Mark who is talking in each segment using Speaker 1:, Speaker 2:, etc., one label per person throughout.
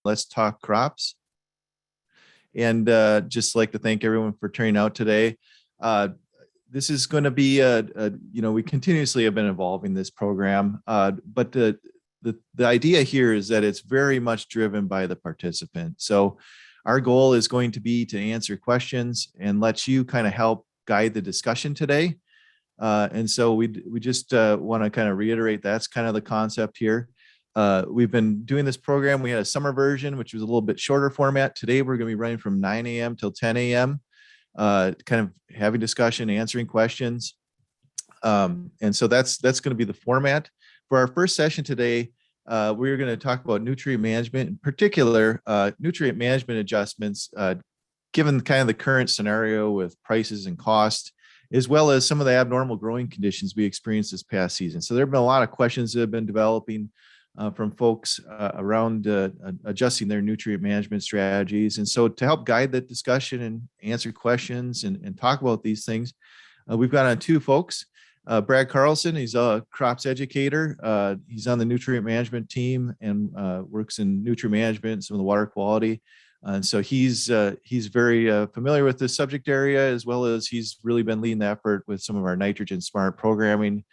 Speaker 1: Let's Talk Crops. And just like to thank everyone for turning out today. This is going to be we continuously have been evolving this program, but the idea here is that it's very much driven by the participant. So our goal is going to be to answer questions and let you kind of help guide the discussion today. And so we just want to kind of reiterate that's kind of the concept here. We've been doing this program. We had a summer version, which was a little bit shorter format. Today, we're going to be running from 9 a.m. till 10 a.m., kind of having discussion, answering questions. And so that's going to be the format. For our first session today, we're going to talk about nutrient management, in particular, nutrient management adjustments, given kind of the current scenario with prices and cost, as well as some of the abnormal growing conditions we experienced this past season. So there have been a lot of questions that have been developing from folks around adjusting their nutrient management strategies. And so to help guide that discussion and answer questions and talk about these things, we've got on two folks. Brad Carlson, he's a crops educator. He's on the nutrient management team and works in nutrient management and some of the water quality. And so he's very familiar with this subject area, as well as he's really been leading the effort with some of our nitrogen smart programming.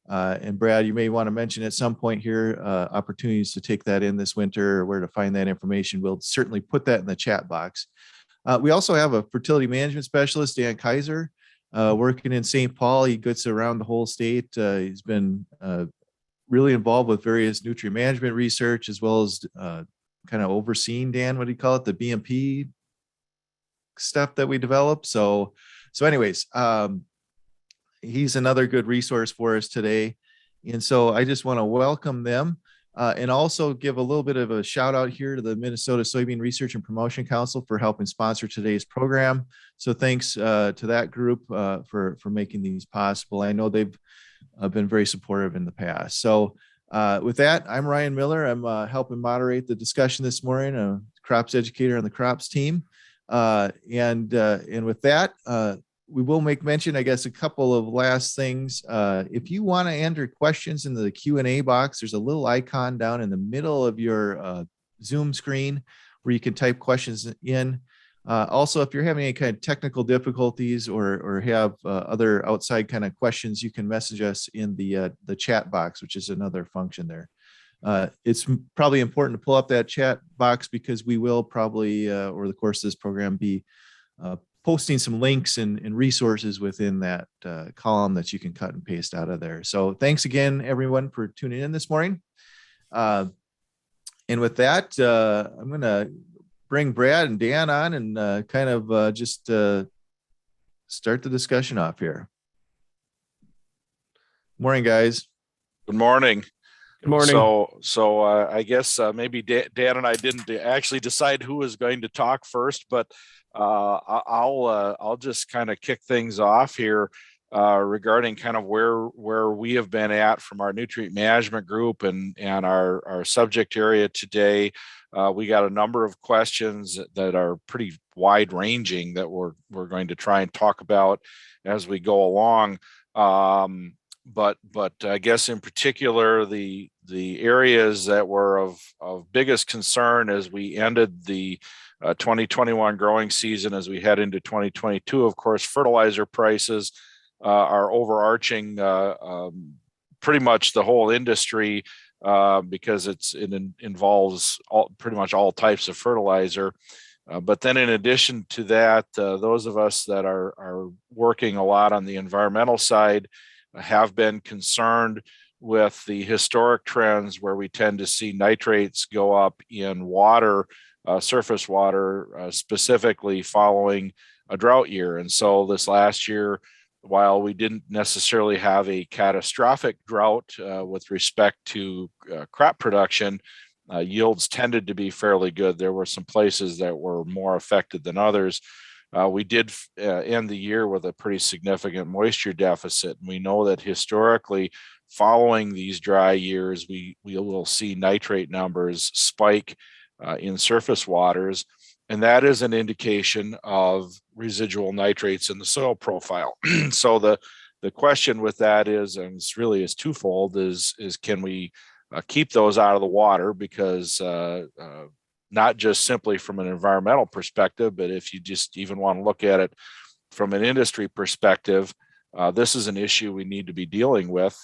Speaker 1: And Brad, you may want to mention at some point here opportunities to take that in this winter, or where to find that information. We'll certainly put that in the chat box. We also have a fertility management specialist, Dan Kaiser, working in St. Paul. He gets around the whole state. He's been really involved with various nutrient management research, as well as kind of overseeing, Dan, what do you call it, the BMP stuff that we developed. So anyways, he's another good resource for us today. And so I just want to welcome them and also give a little bit of a shout out here to the Minnesota Soybean Research and Promotion Council for helping sponsor today's program. So thanks to that group for making these possible. I know they've been very supportive in the past. So with that, I'm Ryan Miller. I'm helping moderate the discussion this morning, a crops educator on the crops team. And with that, we will make mention, I guess, a couple of last things. If you want to enter questions in the Q&A box, there's a little icon down in the middle of your Zoom screen where you can type questions in. Also, if you're having any kind of technical difficulties or have other outside kind of questions, you can message us in the chat box, which is another function there. It's probably important to pull up that chat box because we will probably, over the course of this program, be posting some links and resources within that column that you can cut and paste out of there. So thanks again, everyone, for tuning in this morning. And with that, I'm going to bring Brad and Dan on and kind of just start the discussion off here. Morning, guys.
Speaker 2: Good morning.
Speaker 3: Good morning.
Speaker 2: So I guess maybe Dan and I didn't actually decide who was going to talk first, but I'll just kind of kick things off here regarding kind of where we have been at from our nutrient management group and our subject area today. We got a number of questions that are pretty wide ranging that we're going to try and talk about as we go along. But I guess in particular, the areas that were of biggest concern as we ended the 2021 growing season, as we head into 2022, of course, fertilizer prices are overarching pretty much the whole industry because it involves pretty much all types of fertilizer. But then in addition to that, those of us that are working a lot on the environmental side have been concerned with the historic trends where we tend to see nitrates go up in water, surface water, specifically following a drought year. And so this last year, while we didn't necessarily have a catastrophic drought with respect to crop production, yields tended to be fairly good. There were some places that were more affected than others. We did end the year with a pretty significant moisture deficit. And we know that historically, following these dry years, we will see nitrate numbers spike in surface waters. And that is an indication of residual nitrates in the soil profile. So the question with that is, and it's really is twofold, is can we keep those out of the water? Because not just simply from an environmental perspective, but if you just even want to look at it from an industry perspective, this is an issue we need to be dealing with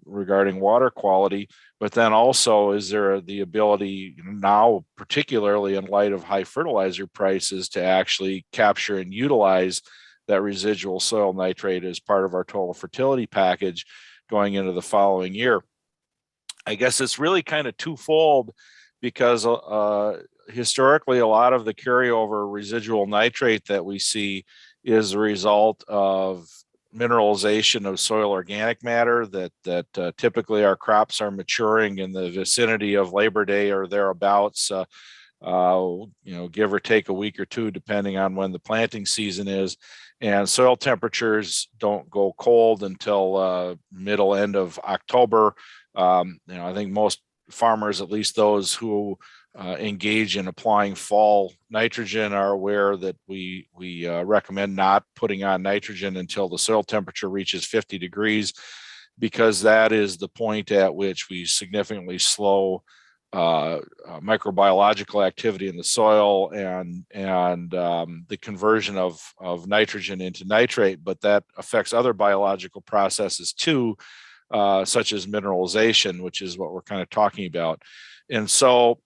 Speaker 2: regarding water quality. But then also, is there the ability now, particularly in light of high fertilizer prices, to actually capture and utilize that residual soil nitrate as part of our total fertility package going into the following year? I guess it's really kind of twofold, because historically, a lot of the carryover residual nitrate that we see is a result of mineralization of soil organic matter that typically our crops are maturing in the vicinity of Labor Day or thereabouts, give or take a week or two, depending on when the planting season is. And soil temperatures don't go cold until middle end of October. I think most farmers, at least those who engage in applying fall nitrogen, are aware that we recommend not putting on nitrogen until the soil temperature reaches 50 degrees, because that is the point at which we significantly slow microbiological activity in the soil and the conversion of nitrogen into nitrate. But that affects other biological processes too, such as mineralization, which is what we're kind of talking about. And so,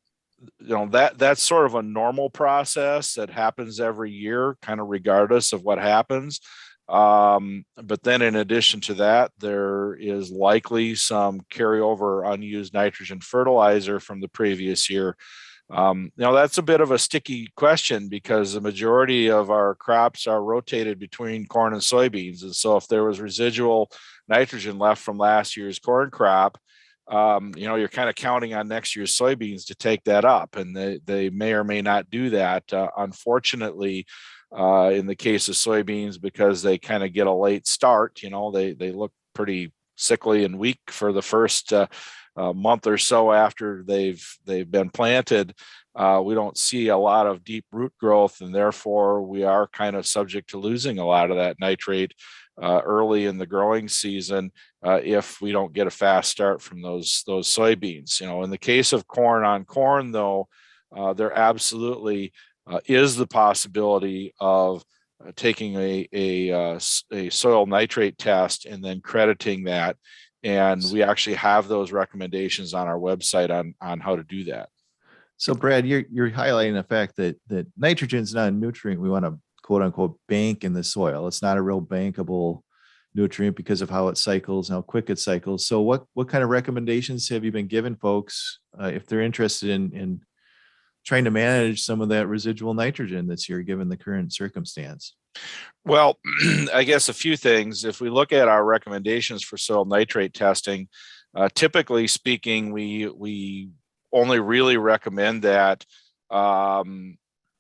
Speaker 2: that's sort of a normal process that happens every year, kind of regardless of what happens. But then in addition to that, there is likely some carryover unused nitrogen fertilizer from the previous year. That's a bit of a sticky question, because the majority of our crops are rotated between corn and soybeans. And so if there was residual nitrogen left from last year's corn crop, you're kind of counting on next year's soybeans to take that up, and they may or may not do that. Unfortunately, in the case of soybeans, because they kind of get a late start, they look pretty sickly and weak for the first month or so after they've been planted. We don't see a lot of deep root growth, and therefore we are kind of subject to losing a lot of that nitrate early in the growing season if we don't get a fast start from those soybeans. In the case of corn on corn, though, there absolutely is the possibility of taking a soil nitrate test and then crediting that. And we actually have those recommendations on our website on how to do that.
Speaker 1: So Brad, you're highlighting the fact that nitrogen is not a nutrient we want to quote unquote bank in the soil. It's not a real bankable nutrient because of how it cycles and how quick it cycles. So what kind of recommendations have you been giving folks if they're interested in trying to manage some of that residual nitrogen this year, given the current circumstance?
Speaker 2: Well, I guess a few things. If we look at our recommendations for soil nitrate testing, typically speaking, we only really recommend that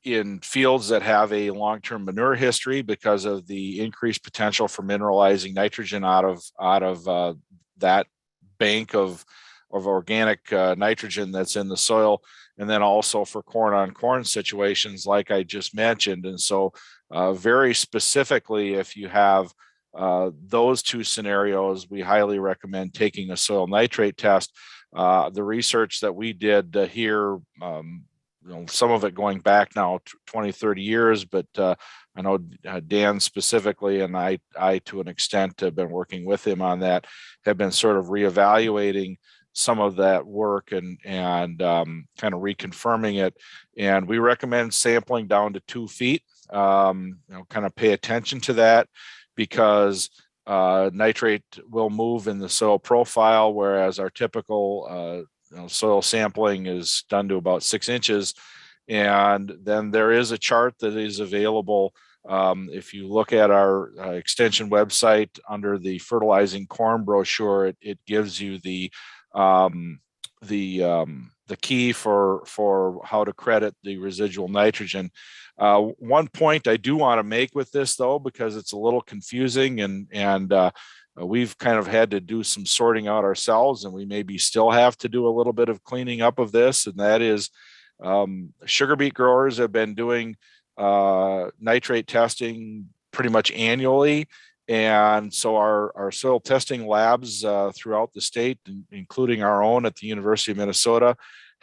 Speaker 2: in fields that have a long-term manure history, because of the increased potential for mineralizing nitrogen out of that bank of organic nitrogen that's in the soil, and then also for corn on corn situations like I just mentioned. And so very specifically, if you have those two scenarios, we highly recommend taking a soil nitrate test. The research that we did here, some of it going back now 20, 30 years, but I know Dan specifically, and I to an extent have been working with him on that, have been sort of reevaluating some of that work and kind of reconfirming it. And we recommend sampling down to 2 feet. Kind of pay attention to that, because nitrate will move in the soil profile, whereas our typical soil sampling is done to about 6 inches. And then there is a chart that is available. If you look at our extension website under the fertilizing corn brochure, it gives you the key for how to credit the residual nitrogen. One point I do want to make with this, though, because it's a little confusing, and we've kind of had to do some sorting out ourselves, and we maybe still have to do a little bit of cleaning up of this, and that is sugar beet growers have been doing nitrate testing pretty much annually. And so our soil testing labs throughout the state, including our own at the University of Minnesota,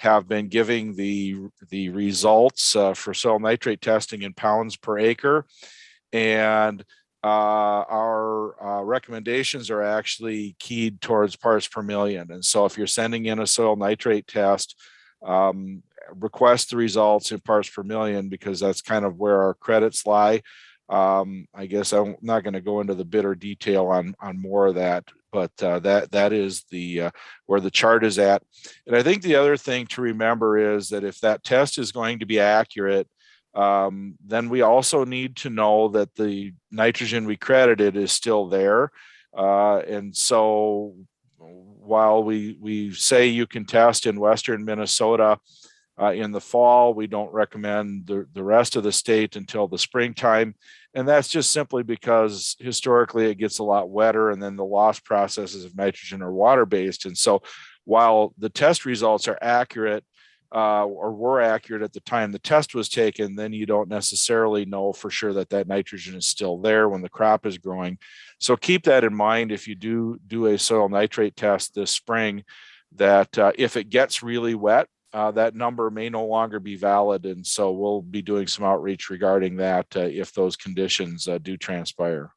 Speaker 2: have been giving the results for soil nitrate testing in pounds per acre. And our recommendations are actually keyed towards parts per million. And so if you're sending in a soil nitrate test, request the results in parts per million, because that's kind of where our credits lie. I guess I'm not going to go into the bitter detail on more of that, but that is the where the chart is at. And I think the other thing to remember is that if that test is going to be accurate, then we also need to know that the nitrogen we credited is still there. And so while we say you can test in western Minnesota in the fall, we don't recommend the rest of the state until the springtime. And that's just simply because historically it gets a lot wetter, and then the loss processes of nitrogen are water-based. And so while the test results are accurate, or were accurate at the time the test was taken, then you don't necessarily know for sure that nitrogen is still there when the crop is growing. So keep that in mind if you do a soil nitrate test this spring, that if it gets really wet, that number may no longer be valid. And so we'll be doing some outreach regarding that if those conditions do transpire.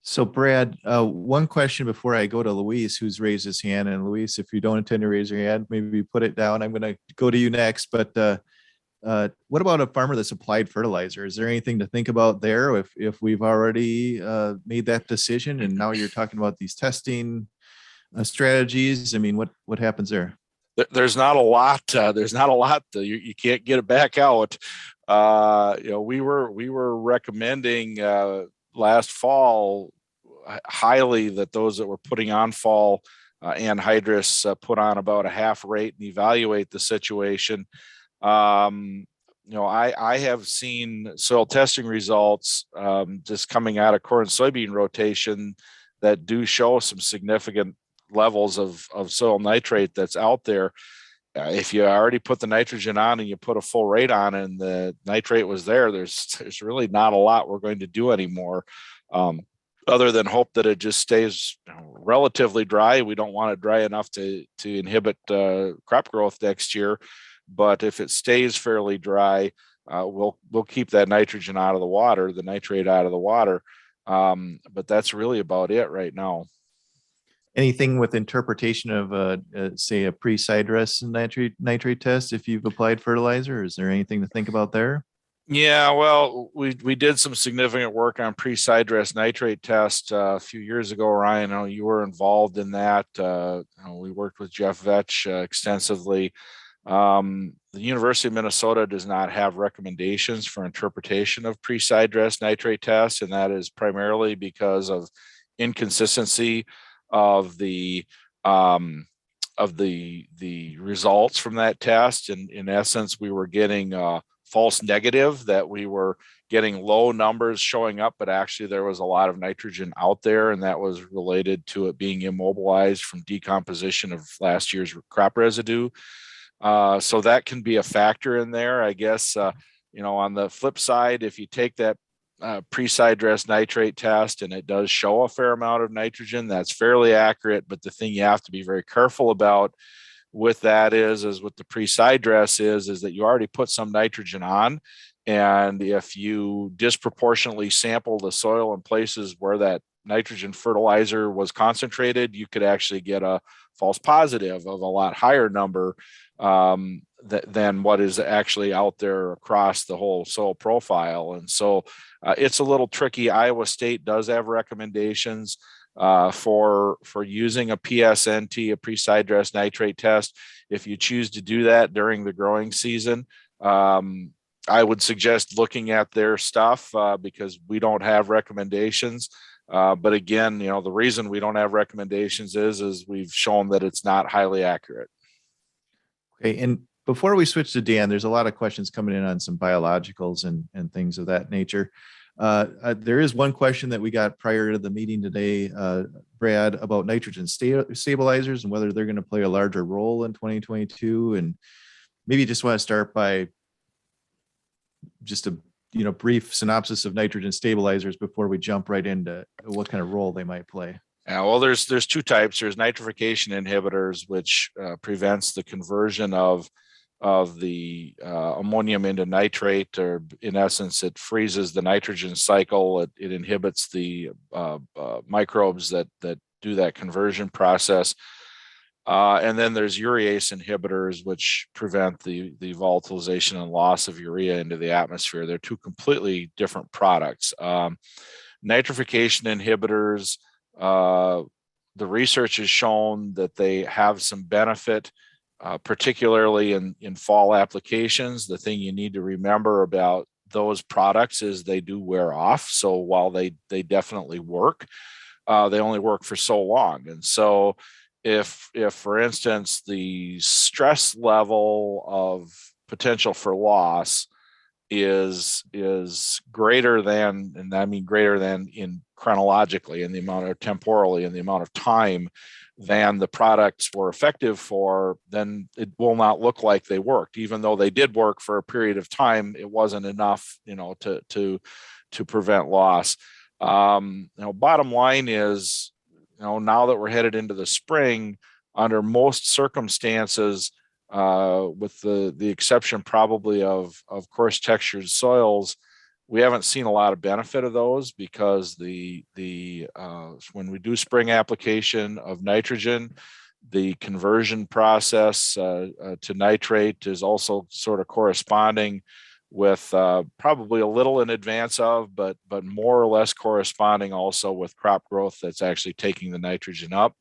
Speaker 1: So Brad, one question before I go to Luis, who's raised his hand. And Luis, if you don't intend to raise your hand, maybe put it down. I'm going to go to you next. But what about a farmer that's applied fertilizer? Is there anything to think about there if we've already made that decision and now you're talking about these testing strategies? I mean, what happens there?
Speaker 2: There's not a lot. There's not a lot. You can't get it back out. We were recommending last fall highly that those that were putting on fall anhydrous put on about a half rate and evaluate the situation. I have seen soil testing results just coming out of corn and soybean rotation that do show some significant levels of soil nitrate that's out there. If you already put the nitrogen on and you put a full rate on and the nitrate was there, there's really not a lot we're going to do anymore, other than hope that it just stays relatively dry. We don't want it dry enough to inhibit crop growth next year, but if it stays fairly dry, we'll keep that nitrogen out of the water, the nitrate out of the water. But that's really about it right now.
Speaker 1: Anything with interpretation of say a Preside nitrate test if you've applied fertilizer? Is there anything to think about there?
Speaker 2: Yeah, well, we did some significant work on Preside nitrate test a few years ago. Ryan, I know you were involved in that. We worked with Jeff Vetch extensively. The University of Minnesota does not have recommendations for interpretation of Preside nitrate tests, and that is primarily because of inconsistency of the results from that test. And in essence, we were getting false negative, that we were getting low numbers showing up, but actually there was a lot of nitrogen out there, and that was related to it being immobilized from decomposition of last year's crop residue. So that can be a factor in there, I guess. On the flip side, if you take that Preside nitrate test and it does show a fair amount of nitrogen, that's fairly accurate. But the thing you have to be very careful about with that is with the Preside is that you already put some nitrogen on. And if you disproportionately sample the soil in places where that nitrogen fertilizer was concentrated, you could actually get a false positive of a lot higher number than what is actually out there across the whole soil profile. And so it's a little tricky. Iowa State does have recommendations for using a PSNT, a Preside nitrate test. If you choose to do that during the growing season, I would suggest looking at their stuff because we don't have recommendations. But again, the reason we don't have recommendations is we've shown that it's not highly accurate.
Speaker 1: Okay. And before we switch to Dan, there's a lot of questions coming in on some biologicals and things of that nature. There is one question that we got prior to the meeting today, Brad, about nitrogen stabilizers and whether they're going to play a larger role in 2022. And maybe you just want to start by just a brief synopsis of nitrogen stabilizers before we jump right into what kind of role they might play.
Speaker 2: Yeah, well, there's two types. There's nitrification inhibitors, which prevents the conversion of of the ammonium into nitrate, or in essence, it freezes the nitrogen cycle. It inhibits the microbes that do that conversion process. And then there's urease inhibitors, which prevent the volatilization and loss of urea into the atmosphere. They're two completely different products. Nitrification inhibitors, the research has shown that they have some benefit, particularly in fall applications. The thing you need to remember about those products is they do wear off. So while they definitely work, they only work for so long. And so if for instance, the stress level of potential for loss is greater than, and I mean greater than in chronologically, in the amount of temporally, in the amount of time than the products were effective for, then it will not look like they worked. Even though they did work for a period of time, it wasn't enough, to prevent loss. Bottom line is, now that we're headed into the spring, under most circumstances, with the exception probably of coarse textured soils, we haven't seen a lot of benefit of those, because when we do spring application of nitrogen, the conversion process to nitrate is also sort of corresponding with probably a little in advance of, but more or less corresponding also with crop growth that's actually taking the nitrogen up.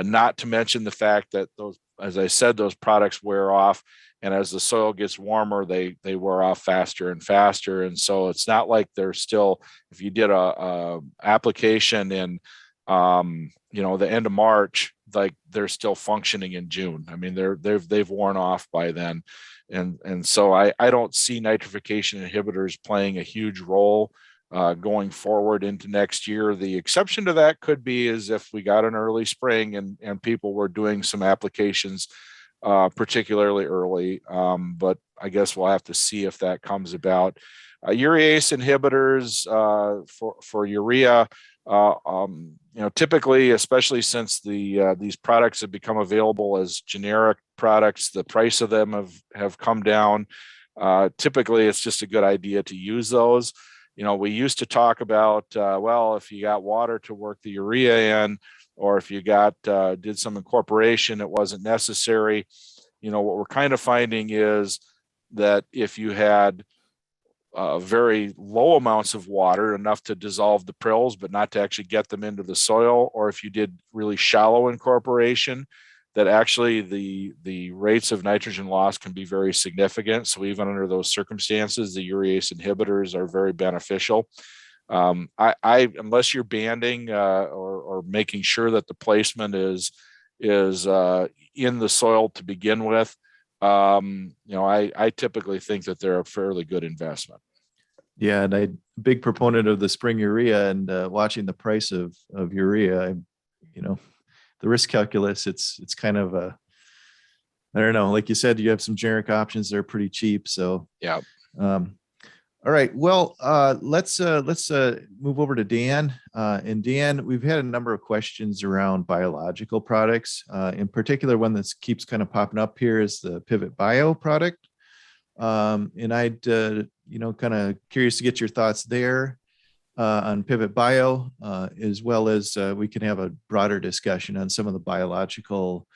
Speaker 2: Not to mention the fact that those, as I said, those products wear off, and as the soil gets warmer, they wear off faster and faster. And so it's not like they're still, if you did a application in the end of March, like they're still functioning in June. I mean, they've worn off by then. And so I don't see nitrification inhibitors playing a huge role going forward into next year. The exception to that could be is if we got an early spring and people were doing some applications particularly early. But I guess we'll have to see if that comes about. Urease inhibitors for urea, typically, especially since these products have become available as generic products, the price of them have come down. Typically, it's just a good idea to use those. We used to talk about, if you got water to work the urea in, or if you did some incorporation, it wasn't necessary. What we're kind of finding is that if you had very low amounts of water, enough to dissolve the prills, but not to actually get them into the soil, or if you did really shallow incorporation, that actually the rates of nitrogen loss can be very significant. So even under those circumstances, the urease inhibitors are very beneficial. Unless you're banding or making sure that the placement is in the soil to begin with, I typically think that they're a fairly good investment.
Speaker 1: Yeah, and I'm a big proponent of the spring urea, and watching the price of urea, the risk calculus, it's kind of I don't know, like you said, you have some generic options that are pretty cheap. So
Speaker 2: yeah.
Speaker 1: All right. Well, let's move over to Dan. And Dan, we've had a number of questions around biological products. In particular, one that keeps kind of popping up here is the Pivot Bio product. And I'd, kind of curious to get your thoughts there on Pivot Bio, as well as we can have a broader discussion on some of the biological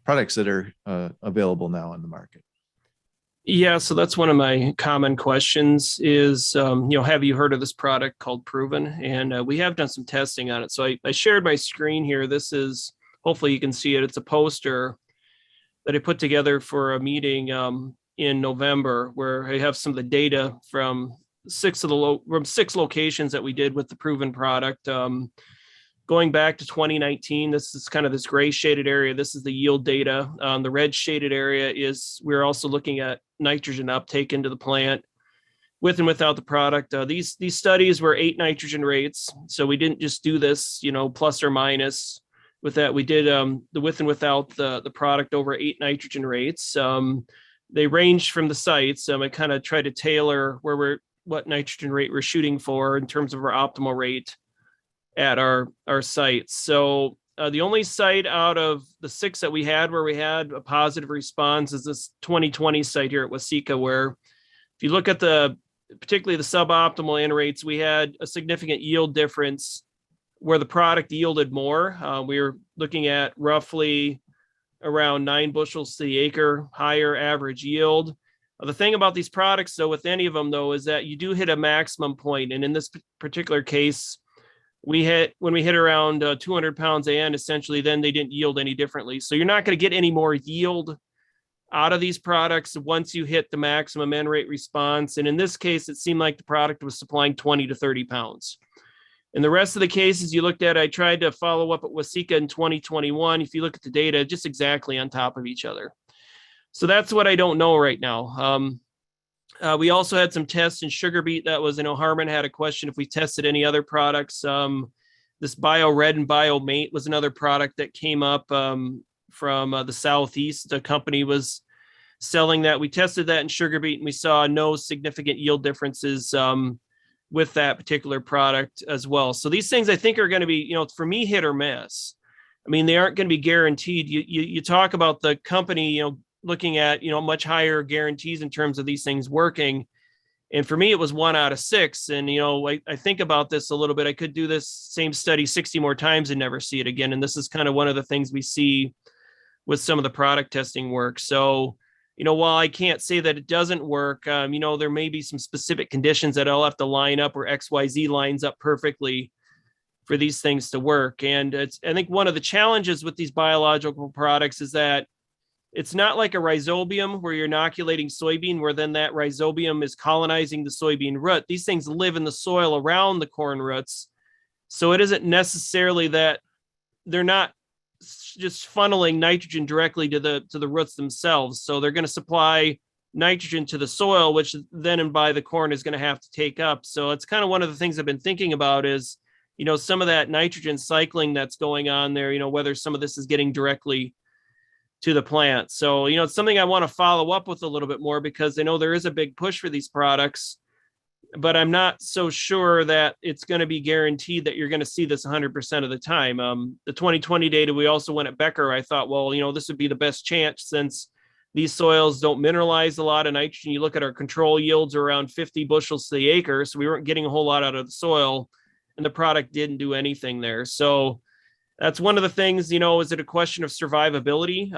Speaker 1: products that are available now on the market.
Speaker 3: Yeah, so that's one of my common questions is, have you heard of this product called Proven? And we have done some testing on it. So I shared my screen here. This is, hopefully you can see it. It's a poster that I put together for a meeting in November, where I have some of the data from six locations that we did with the Proven product. Going back to 2019, this is kind of this gray shaded area. This is the yield data. The red shaded area is, we're also looking at nitrogen uptake into the plant with and without the product. These studies were 8 nitrogen rates. So we didn't just do this, plus or minus. With that, we did the with and without the product over 8 nitrogen rates. They ranged from the sites. I kind of tried to tailor what nitrogen rate we're shooting for in terms of our optimal rate at our sites. So The only site out of the 6 that we had where we had a positive response is this 2020 site here at Waseca, where if you look at particularly the suboptimal N rates, we had a significant yield difference where the product yielded more. We were looking at roughly around 9 bushels to the acre, higher average yield. The thing about these products, though, with any of them, though, is that you do hit a maximum point. And in this particular case, when we hit around 200 pounds AN, essentially, then they didn't yield any differently. So you're not going to get any more yield out of these products once you hit the maximum N rate response. And in this case, it seemed like the product was supplying 20 to 30 pounds. In the rest of the cases you looked at, I tried to follow up at Waseca in 2021. If you look at the data, just exactly on top of each other. So that's what I don't know right now. We also had some tests in sugar beet. That was, I know Harmon had a question if we tested any other products. This Bio Red and Bio Mate was another product that came up from the Southeast. The company was selling that. We tested that in sugar beet and we saw no significant yield differences with that particular product as well. So these things I think are going to be, for me, hit or miss. I mean, they aren't going to be guaranteed. You talk about the company, looking at, much higher guarantees in terms of these things working. And for me, it was 1 out of 6. And, I think about this a little bit. I could do this same study 60 more times and never see it again. And this is kind of one of the things we see with some of the product testing work. So, while I can't say that it doesn't work, there may be some specific conditions that I'll have to line up where XYZ lines up perfectly for these things to work. And I think one of the challenges with these biological products is that it's not like a rhizobium where you're inoculating soybean, where then that rhizobium is colonizing the soybean root. These things live in the soil around the corn roots. So it isn't necessarily that they're not just funneling nitrogen directly to the roots themselves. So they're going to supply nitrogen to the soil, which then and by the corn is going to have to take up. So it's kind of one of the things I've been thinking about is, some of that nitrogen cycling that's going on there, whether some of this is getting directly to the plant. So, it's something I want to follow up with a little bit more because I know there is a big push for these products, but I'm not so sure that it's going to be guaranteed that you're going to see this 100% of the time. The 2020 data, we also went at Becker. I thought, well, this would be the best chance since these soils don't mineralize a lot of nitrogen. You look at our control yields around 50 bushels to the acre. So we weren't getting a whole lot out of the soil and the product didn't do anything there. So that's one of the things, is it a question of survivability?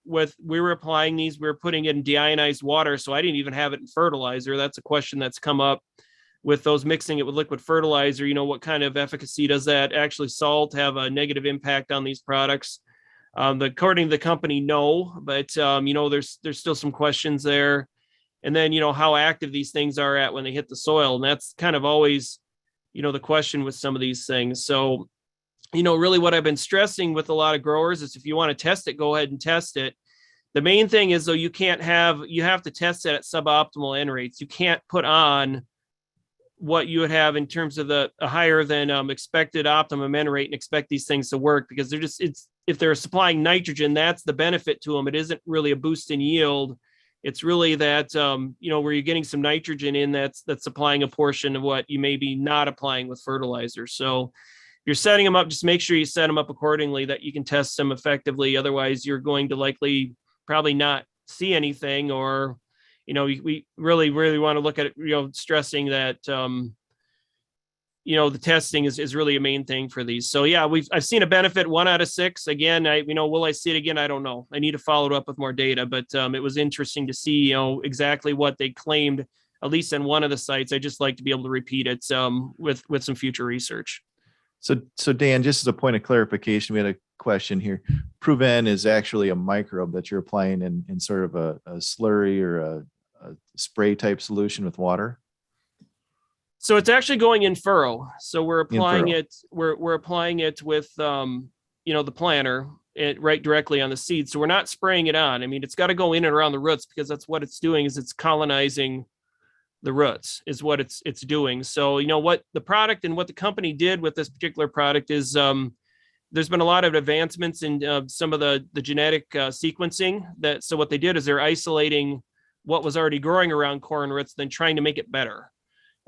Speaker 3: We were applying these, we were putting it in deionized water. So I didn't even have it in fertilizer. That's a question that's come up with those mixing it with liquid fertilizer. What kind of efficacy does that actually salt have a negative impact on these products? According to the company, no, but there's still some questions there. And then, how active these things are at when they hit the soil. And that's kind of always, the question with some of these things. So, really what I've been stressing with a lot of growers is if you want to test it, go ahead and test it. The main thing is, though, you have to test it at suboptimal N rates. You can't put on what you would have in terms of a higher than expected optimum N rate and expect these things to work because if they're supplying nitrogen, that's the benefit to them. It isn't really a boost in yield. It's really that, where you're getting some nitrogen in that's supplying a portion of what you may be not applying with fertilizer. So if you're setting them up, just make sure you set them up accordingly that you can test them effectively. Otherwise, you're going to probably not see anything or, we really, really want to look at it, stressing that, the testing is really a main thing for these. So yeah, I've seen a benefit 1 out of 6. Again, will I see it again? I don't know. I need to follow it up with more data, but it was interesting to see, exactly what they claimed, at least in one of the sites. I just like to be able to repeat it with some future research.
Speaker 1: So Dan, just as a point of clarification, we had a question here. Proven is actually a microbe that you're applying in sort of a slurry or a spray type solution with water.
Speaker 3: So it's actually going in furrow. So we're applying it. We're applying it with the planter right directly on the seed. So we're not spraying it on. I mean, it's got to go in and around the roots because that's what it's doing. Is it's colonizing the roots is what it's doing. So what the product and what the company did with this particular product is there's been a lot of advancements in some of the genetic sequencing. So what they did is they're isolating what was already growing around corn roots, then trying to make it better.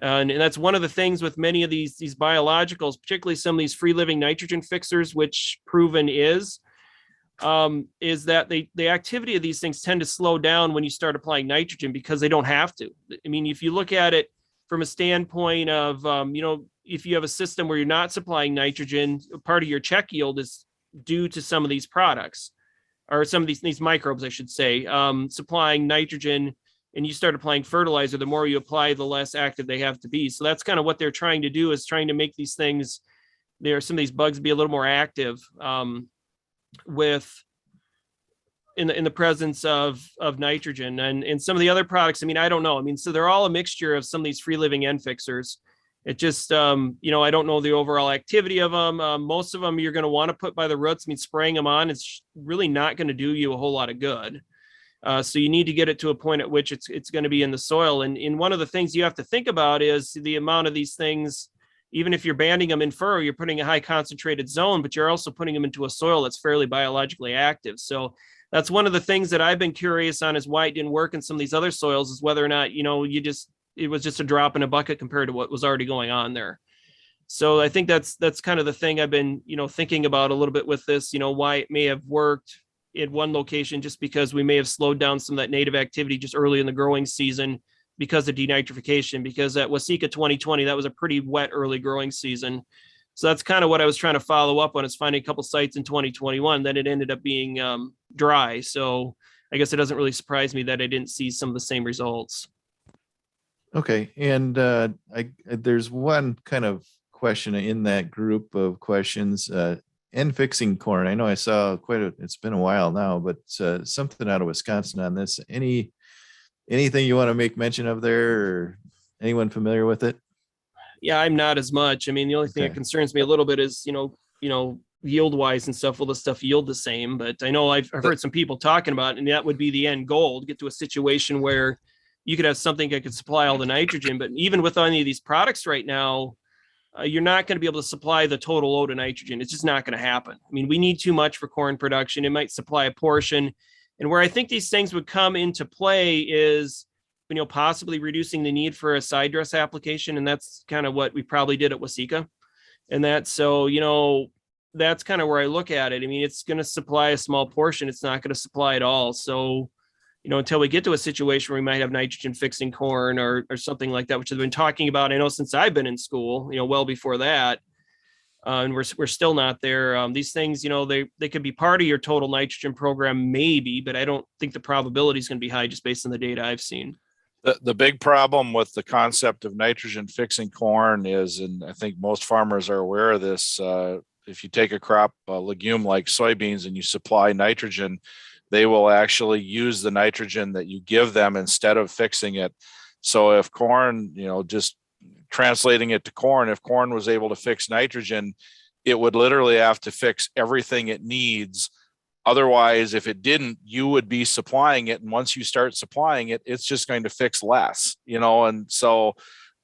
Speaker 3: And that's one of the things with many of these biologicals, particularly some of these free living nitrogen fixers, which proven is that the activity of these things tend to slow down when you start applying nitrogen because they don't have to. I mean, if you look at it from a standpoint of, if you have a system where you're not supplying nitrogen, part of your check yield is due to some of these products, or some of these microbes, I should say, supplying nitrogen, and you start applying fertilizer, the more you apply, the less active they have to be. So that's kind of what they're trying to do, is trying to make these things, some of these bugs be a little more active with in the presence of nitrogen. And some of the other products, I mean, I don't know. I mean, so they're all a mixture of some of these free living N fixers. It just, I don't know the overall activity of them. Most of them you're going to want to put by the roots. I mean, spraying them on, it's really not going to do you a whole lot of good. So you need to get it to a point at which it's going to be in the soil. And one of the things you have to think about is the amount of these things. Even if you're banding them in furrow, you're putting a high concentrated zone, but you're also putting them into a soil that's fairly biologically active. So that's one of the things that I've been curious on, is why it didn't work in some of these other soils, is whether or not, it was just a drop in a bucket compared to what was already going on there. So I think that's kind of the thing I've been, thinking about a little bit with this, why it may have worked in one location, just because we may have slowed down some of that native activity just early in the growing season because of denitrification, because at Waseca 2020, that was a pretty wet early growing season. So that's kind of what I was trying to follow up on, is finding a couple sites in 2021 that it ended up being dry. So I guess it doesn't really surprise me that I didn't see some of the same results.
Speaker 1: Okay. And there's one kind of question in that group of questions, N fixing corn. I know I saw it's been a while now, but something out of Wisconsin on this. Anything you want to make mention of there, or anyone familiar with it?
Speaker 3: Yeah, I'm not as much. I mean, the only thing that concerns me a little bit is, yield wise and stuff. Will the stuff yield the same? But I know I've heard some people talking about it, and that would be the end goal, to get to a situation where you could have something that could supply all the nitrogen. But even with any of these products right now, you're not going to be able to supply the total load of nitrogen. It's just not going to happen. I mean, we need too much for corn production. It might supply a portion. And where I think these things would come into play is, possibly reducing the need for a side dress application. And that's kind of what we probably did at Waseca. And that's that's kind of where I look at it. I mean, it's going to supply a small portion. It's not going to supply it all. So, until we get to a situation where we might have nitrogen fixing corn or something like that, which has been talking about, I know, since I've been in school, well before that. And we're still not there. These things, they could be part of your total nitrogen program, maybe, but I don't think the probability is going to be high just based on the data I've seen.
Speaker 2: The big problem with the concept of nitrogen fixing corn is, and I think most farmers are aware of this, if you take a crop, a legume like soybeans, and you supply nitrogen, they will actually use the nitrogen that you give them instead of fixing it. So if corn, just translating it to corn, if corn was able to fix nitrogen, it would literally have to fix everything it needs. Otherwise, if it didn't, you would be supplying it. And once you start supplying it, it's just going to fix less, and so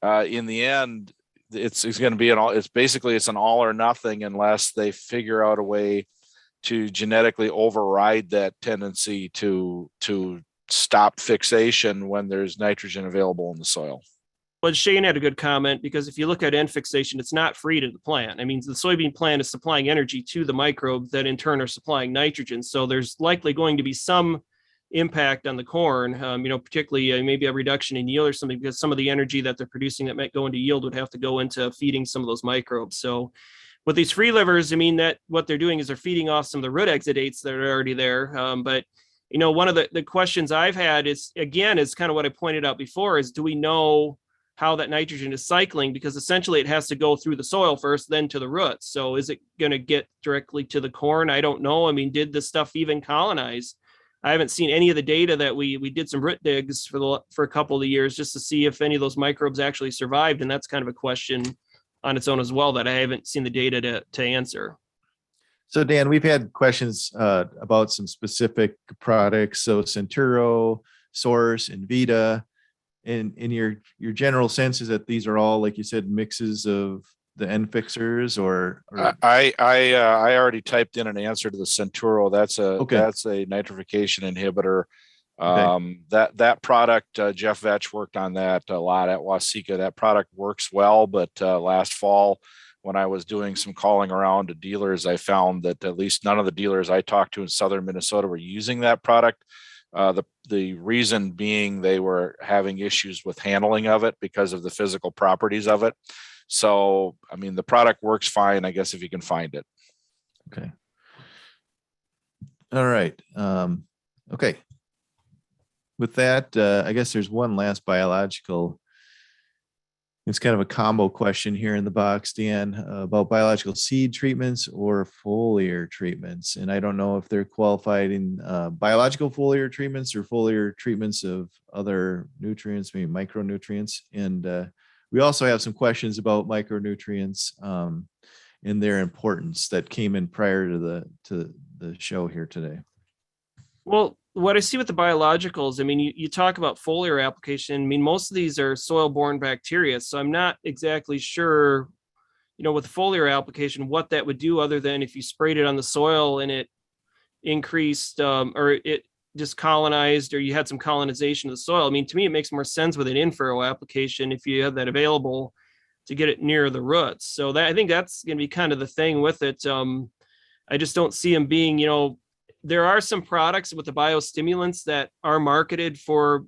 Speaker 2: in the end, it's going to be it's an all or nothing, unless they figure out a way to genetically override that tendency to stop fixation when there's nitrogen available in the soil.
Speaker 3: Well, Shane had a good comment, because if you look at N fixation, it's not free to the plant. I mean, the soybean plant is supplying energy to the microbes that in turn are supplying nitrogen. So there's likely going to be some impact on the corn, particularly maybe a reduction in yield or something, because some of the energy that they're producing that might go into yield would have to go into feeding some of those microbes. So with these free livers, I mean, that what they're doing is they're feeding off some of the root exudates that are already there. But one of the questions I've had is kind of what I pointed out before, is do we know how that nitrogen is cycling? Because essentially it has to go through the soil first, then to the roots. So is it going to get directly to the corn? I don't know. I mean, did the stuff even colonize? I haven't seen any of the data that we did some root digs for a couple of years just to see if any of those microbes actually survived. And that's kind of a question on its own as well that I haven't seen the data to answer.
Speaker 1: So Dan, we've had questions about some specific products. So Centuro, Source, and Vita. And in your general sense is that these are all, like you said, mixes of the N fixers, or
Speaker 2: I already typed in an answer to the Centuro. That's a nitrification inhibitor. That product, Jeff Vetch worked on that a lot at Waseca. That product works well, but last fall, when I was doing some calling around to dealers, I found that at least none of the dealers I talked to in southern Minnesota were using that product. The reason being they were having issues with handling of it because of the physical properties of it. So, I mean, the product works fine, I guess, if you can find it.
Speaker 1: Okay. All right. Okay. With that, I guess there's one last biological. It's kind of a combo question here in the box, Dan, about biological seed treatments or foliar treatments. And I don't know if they're qualified in biological foliar treatments or foliar treatments of other nutrients, maybe micronutrients. And we also have some questions about micronutrients and their importance that came in prior to the show here today.
Speaker 3: Well, what I see with the biologicals, I mean, you talk about foliar application. I mean, most of these are soil-borne bacteria. So I'm not exactly sure, with foliar application, what that would do other than if you sprayed it on the soil and it increased or it just colonized or you had some colonization of the soil. I mean, to me, it makes more sense with an in-furrow application if you have that available to get it near the roots. So I think that's going to be kind of the thing with it. I just don't see them being, there are some products with the biostimulants that are marketed for,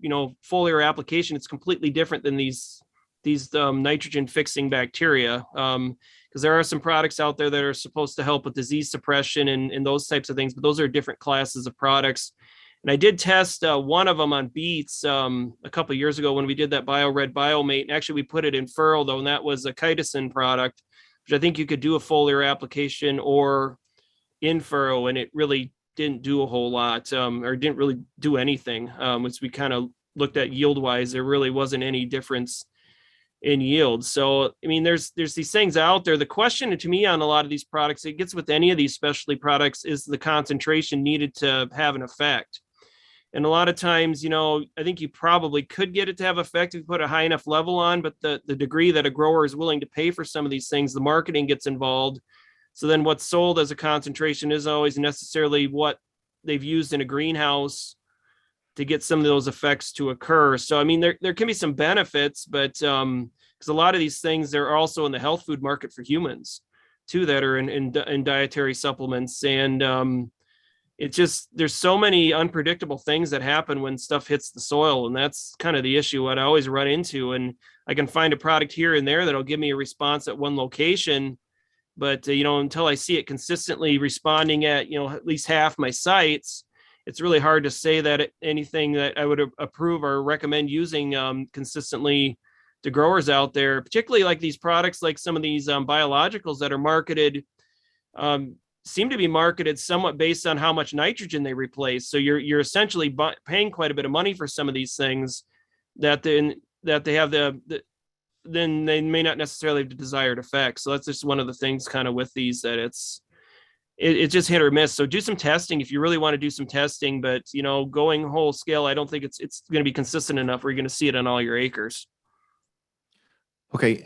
Speaker 3: foliar application. It's completely different than these nitrogen fixing bacteria. Because there are some products out there that are supposed to help with disease suppression and those types of things, but those are different classes of products. And I did test one of them on beets a couple of years ago when we did that Bio-Red Biomate. And actually, we put it in furrow, though, and that was a chitosan product, which I think you could do a foliar application or in furrow, and it really didn't do a whole lot or didn't really do anything. Once we kind of looked at yield wise, there really wasn't any difference in yield. So, I mean, there's these things out there. The question to me on a lot of these products, it gets with any of these specialty products, is the concentration needed to have an effect. And a lot of times, I think you probably could get it to have effect if you put a high enough level on, but the degree that a grower is willing to pay for some of these things, the marketing gets involved. So then what's sold as a concentration isn't always necessarily what they've used in a greenhouse to get some of those effects to occur. So, I mean, there can be some benefits, but because a lot of these things, they're also in the health food market for humans too, that are in dietary supplements. And it's just, there's so many unpredictable things that happen when stuff hits the soil. And that's kind of the issue what I always run into. And I can find a product here and there that'll give me a response at one location. But, until I see it consistently responding at, at least half my sites, it's really hard to say that anything that I would approve or recommend using consistently to growers out there, particularly like these products, like some of these biologicals that are marketed, seem to be marketed somewhat based on how much nitrogen they replace. So you're essentially paying quite a bit of money for some of these things that they have then they may not necessarily have the desired effect. So that's just one of the things kind of with these, that it's just hit or miss. So do some testing if you really want to do some testing, but going whole scale, I don't think it's going to be consistent enough where you're going to see it on all your acres.
Speaker 1: Okay.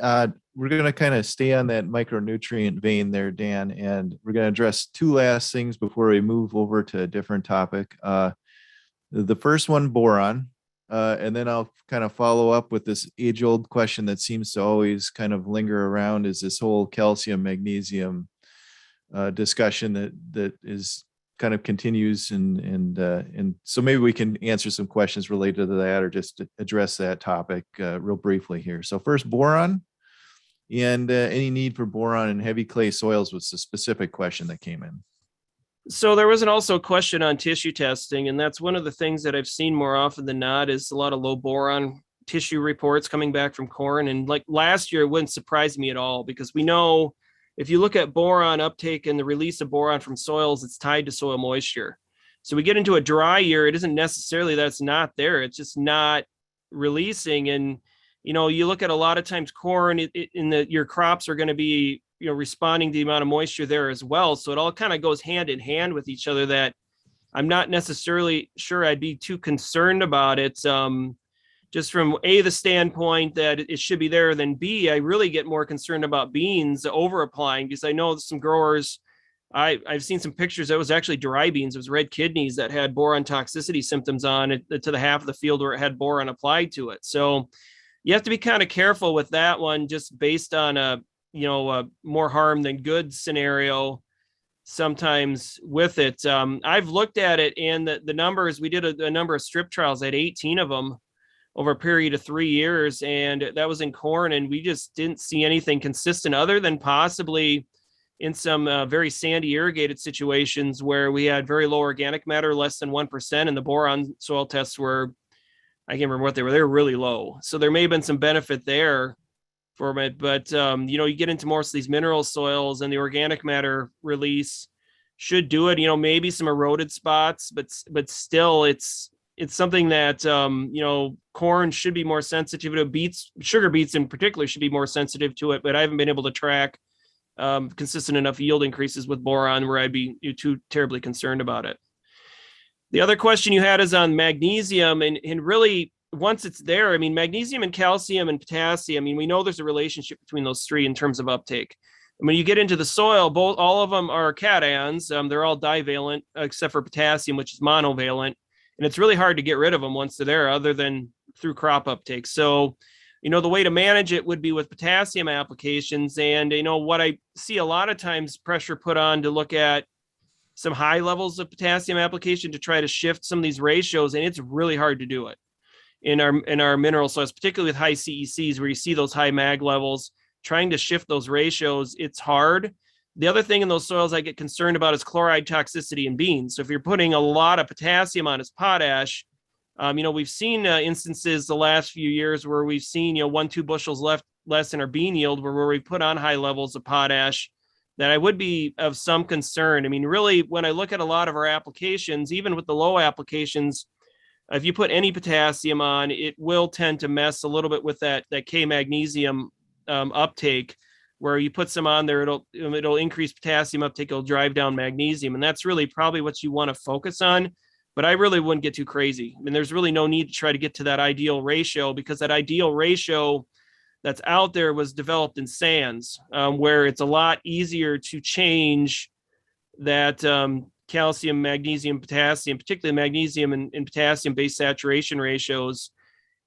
Speaker 1: We're going to kind of stay on that micronutrient vein there, Dan, and we're going to address two last things before we move over to a different topic. The first one, boron. And then I'll kind of follow up with this age-old question that seems to always kind of linger around, is this whole calcium, magnesium discussion that is kind of continues. And so maybe we can answer some questions related to that or just address that topic real briefly here. So first, boron and any need for boron in heavy clay soils was a specific question that came in.
Speaker 3: So there was also a question on tissue testing, and that's one of the things that I've seen more often than not is a lot of low boron tissue reports coming back from corn. And like last year, it wouldn't surprise me at all, because we know if you look at boron uptake and the release of boron from soils, it's tied to soil moisture. So we get into a dry year, it isn't necessarily that it's not there, it's just not releasing. And you look at a lot of times corn your crops are going to be responding to the amount of moisture there as well. So it all kind of goes hand in hand with each other, that I'm not necessarily sure I'd be too concerned about it. Just from the standpoint that it should be there, then B, I really get more concerned about beans over applying, because I know some growers I've seen some pictures. That was actually dry beans. It was red kidneys that had boron toxicity symptoms on it to the half of the field where it had boron applied to it. So you have to be kind of careful with that one, just based on a more harm than good scenario sometimes with it. I've looked at it, and the numbers, we did a number of strip trials. I had 18 of them over a period of 3 years, and that was in corn, and we just didn't see anything consistent other than possibly in some very sandy irrigated situations where we had very low organic matter, less than 1%, and the boron soil tests were, I can't remember what they were really low. So there may have been some benefit there for it, but you get into more of these mineral soils, and the organic matter release should do it. Maybe some eroded spots, but still, it's something that corn should be more sensitive to. Beets, sugar beets in particular, should be more sensitive to it. But I haven't been able to track consistent enough yield increases with boron where I'd be too terribly concerned about it. The other question you had is on magnesium, and really, once it's there, I mean, magnesium and calcium and potassium, I mean, we know there's a relationship between those three in terms of uptake. And when you get into the soil, all of them are cations. They're all divalent, except for potassium, which is monovalent. And it's really hard to get rid of them once they're there, other than through crop uptake. So, the way to manage it would be with potassium applications. And, what I see a lot of times pressure put on to look at some high levels of potassium application to try to shift some of these ratios. And it's really hard to do it in our mineral soils, particularly with high CECs, where you see those high mag levels. Trying to shift those ratios, it's hard. The other thing in those soils I get concerned about is chloride toxicity in beans. So if you're putting a lot of potassium on as potash, we've seen instances the last few years where we've seen 1-2 bushels less in our bean yield where we put on high levels of potash. That I would be of some concern. I mean, really, when I look at a lot of our applications, even with the low applications, if you put any potassium on, it will tend to mess a little bit with that K magnesium uptake. Where you put some on there, it'll increase potassium uptake, it'll drive down magnesium, and that's really probably what you want to focus on. But I really wouldn't get too crazy. I mean, there's really no need to try to get to that ideal ratio, because that ideal ratio that's out there was developed in sands, where it's a lot easier to change that calcium, magnesium, potassium, particularly magnesium and potassium base saturation ratios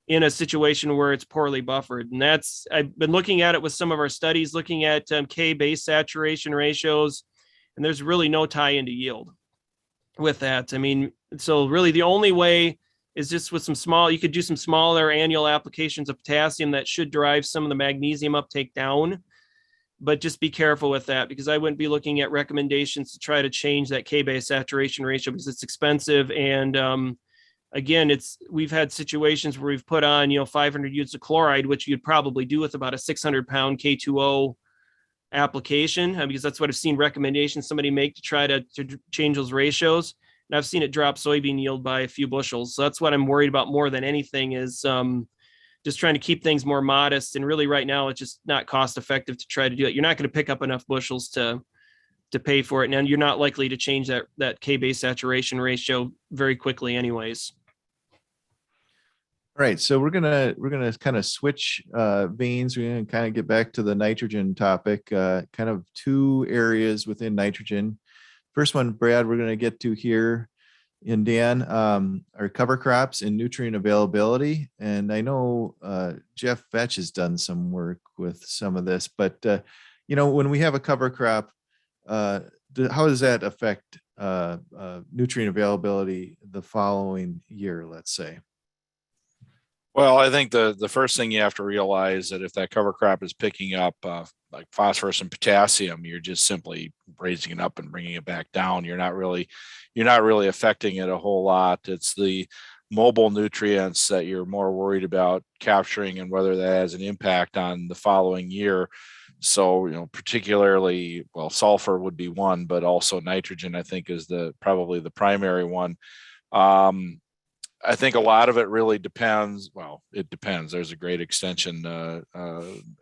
Speaker 3: in a situation where it's poorly buffered. And I've been looking at it with some of our studies, looking at K base saturation ratios, and there's really no tie into yield with that. I mean, so really the only way is just with you could do some smaller annual applications of potassium that should drive some of the magnesium uptake down. But just be careful with that, because I wouldn't be looking at recommendations to try to change that K base saturation ratio, because it's expensive. And again, we've had situations where we've put on 500 units of chloride, which you'd probably do with about a 600-pound K2O application, because that's what I've seen recommendations somebody make to try to change those ratios. And I've seen it drop soybean yield by a few bushels. So that's what I'm worried about more than anything, is just trying to keep things more modest. And really right now, it's just not cost effective to try to do it. You're not going to pick up enough bushels to pay for it. And you're not likely to change that K base saturation ratio very quickly anyways.
Speaker 1: All right, so we're gonna kind of switch veins. We're gonna kind of get back to the nitrogen topic. Kind of two areas within nitrogen. First one, Brad, we're gonna get to here, and Dan, are cover crops and nutrient availability. And I know Jeff Fetch has done some work with some of this, but when we have a cover crop, how does that affect nutrient availability the following year, let's say?
Speaker 2: Well, I think the first thing you have to realize that if that cover crop is picking up like phosphorus and potassium, you're just simply raising it up and bringing it back down. You're not really affecting it a whole lot. It's the mobile nutrients that you're more worried about capturing and whether that has an impact on the following year. So, particularly, well, sulfur would be one, but also nitrogen, I think, is probably the primary one. I think a lot of it really depends. Well, it depends. There's a great extension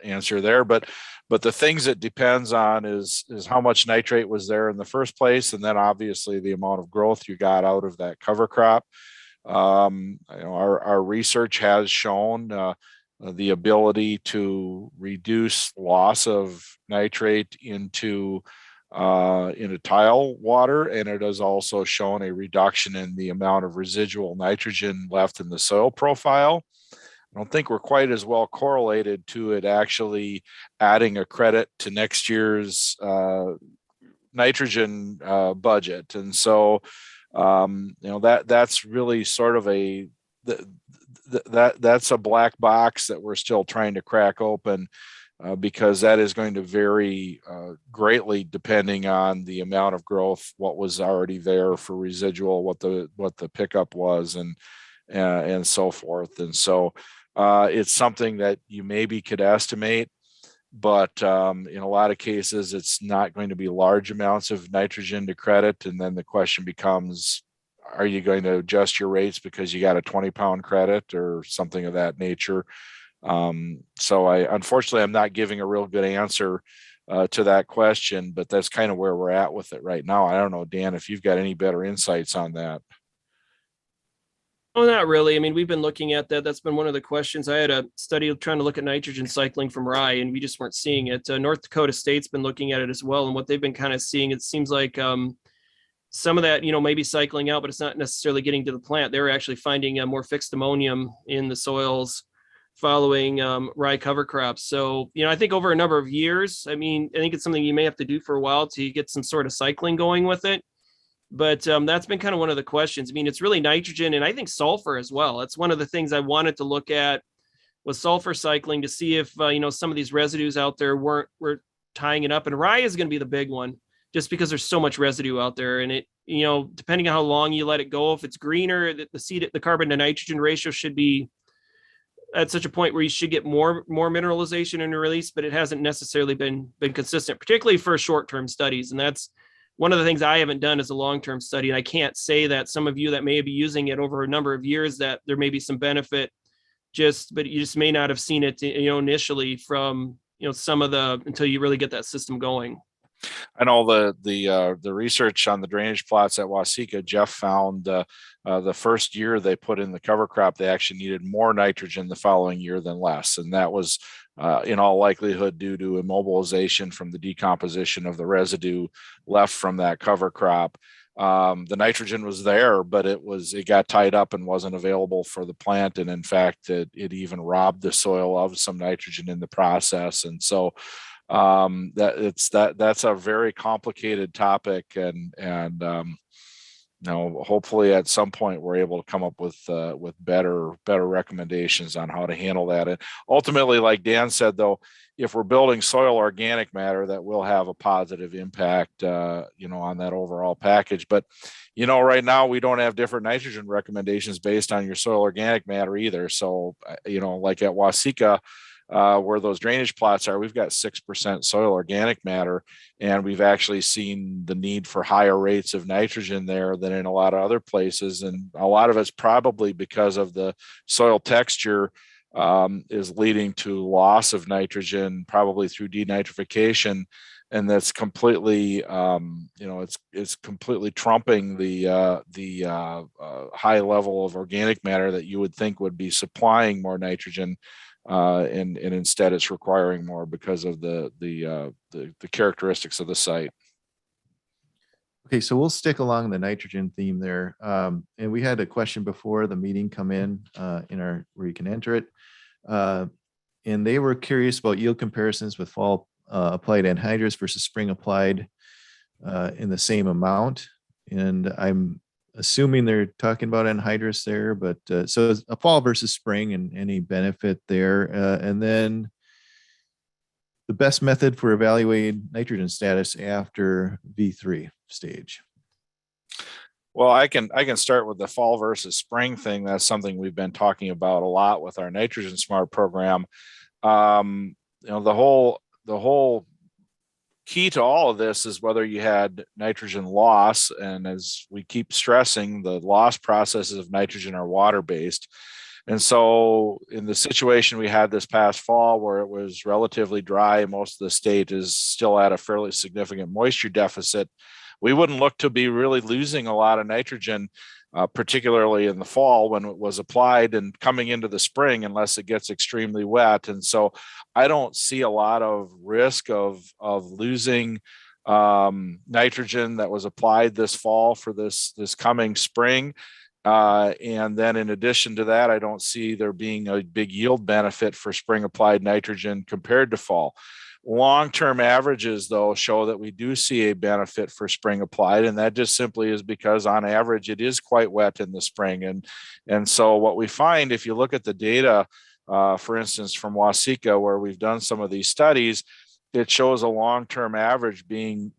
Speaker 2: answer there, but the things it depends on is how much nitrate was there in the first place, and then obviously the amount of growth you got out of that cover crop. Our research has shown the ability to reduce loss of nitrate into into tile water, and it has also shown a reduction in the amount of residual nitrogen left in the soil profile. I don't think we're quite as well correlated to it actually adding a credit to next year's nitrogen budget. And so, that's really sort of that's a black box that we're still trying to crack open, because that is going to vary greatly depending on the amount of growth, what was already there for residual, what the pickup was, and so forth. And so it's something that you maybe could estimate, but in a lot of cases, it's not going to be large amounts of nitrogen to credit. And then the question becomes, are you going to adjust your rates because you got a 20-pound credit or something of that nature? So unfortunately, I'm not giving a real good answer to that question, but that's kind of where we're at with it right now. I don't know, Dan, if you've got any better insights on that.
Speaker 3: Oh, not really. I mean, we've been looking at that. That's been one of the questions. I had a study trying to look at nitrogen cycling from rye, and we just weren't seeing it. North Dakota State's been looking at it as well. And what they've been kind of seeing, it seems like some of that, maybe cycling out, but it's not necessarily getting to the plant. They're actually finding more fixed ammonium in the soils following rye cover crops. So, I think over a number of years, I think it's something you may have to do for a while to get some sort of cycling going with it. But that's been kind of one of the questions. It's really nitrogen and I think sulfur as well. That's one of the things I wanted to look at was sulfur cycling to see if, some of these residues out there were tying it up. And rye is going to be the big one just because there's so much residue out there. And it, depending on how long you let it go, if it's greener, the carbon to nitrogen ratio should be at such a point where you should get more mineralization in the release, but it hasn't necessarily been consistent, particularly for short-term studies. And that's one of the things I haven't done is a long-term study. And I can't say that some of you that may be using it over a number of years that there may be some benefit but you just may not have seen it, initially from, some of until you really get that system going.
Speaker 2: I know the research on the drainage plots at Waseca, Jeff found the first year they put in the cover crop, they actually needed more nitrogen the following year than less. And that was in all likelihood due to immobilization from the decomposition of the residue left from that cover crop. The nitrogen was there, but it got tied up and wasn't available for the plant. And in fact, it even robbed the soil of some nitrogen in the process. And so that's a very complicated topic, and hopefully at some point we're able to come up with better recommendations on how to handle that. And ultimately, like Dan said, though, if we're building soil organic matter, that will have a positive impact, on that overall package. But right now we don't have different nitrogen recommendations based on your soil organic matter either. So like at Waseca, where those drainage plots are, we've got 6% soil organic matter, and we've actually seen the need for higher rates of nitrogen there than in a lot of other places. And a lot of it's probably because of the soil texture is leading to loss of nitrogen, probably through denitrification. And that's completely, it's completely trumping the high level of organic matter that you would think would be supplying more nitrogen. And instead it's requiring more because of the characteristics of the site.
Speaker 1: Okay, so we'll stick along the nitrogen theme there. And we had a question before the meeting come in where you can enter it. And they were curious about yield comparisons with fall applied anhydrous versus spring applied in the same amount. And I'm assuming they're talking about anhydrous there, but so a fall versus spring and any benefit there. And then the best method for evaluating nitrogen status after V3 stage.
Speaker 2: Well, I can start with the fall versus spring thing. That's something we've been talking about a lot with our Nitrogen Smart program. The whole key to all of this is whether you had nitrogen loss. And as we keep stressing, the loss processes of nitrogen are water-based. And so in the situation we had this past fall where it was relatively dry, most of the state is still at a fairly significant moisture deficit, we wouldn't look to be really losing a lot of nitrogen, particularly in the fall when it was applied and coming into the spring, unless it gets extremely wet. And so I don't see a lot of risk of losing nitrogen that was applied this fall for this coming spring. And then in addition to that, I don't see there being a big yield benefit for spring applied nitrogen compared to fall. Long-term averages, though, show that we do see a benefit for spring applied, and that just simply is because on average it is quite wet in the spring. And so what we find, if you look at the data, for instance, from Waseca, where we've done some of these studies, it shows a long-term average being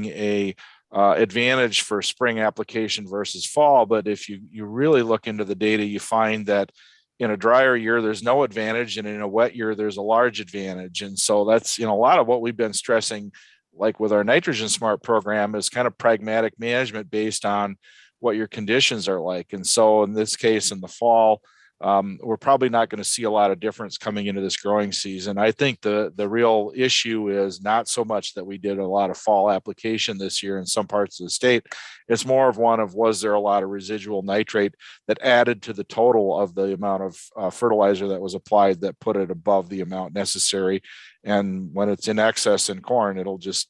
Speaker 2: a advantage for spring application versus fall. But if you really look into the data, you find that in a drier year, there's no advantage, and in a wet year, there's a large advantage. And so that's, a lot of what we've been stressing, like with our Nitrogen Smart program, is kind of pragmatic management based on what your conditions are like. And so in this case, in the fall, we're probably not going to see a lot of difference coming into this growing season. I think the real issue is not so much that we did a lot of fall application this year in some parts of the state. It's more of one of, was there a lot of residual nitrate that added to the total of the amount of fertilizer that was applied that put it above the amount necessary? And when it's in excess in corn, it'll just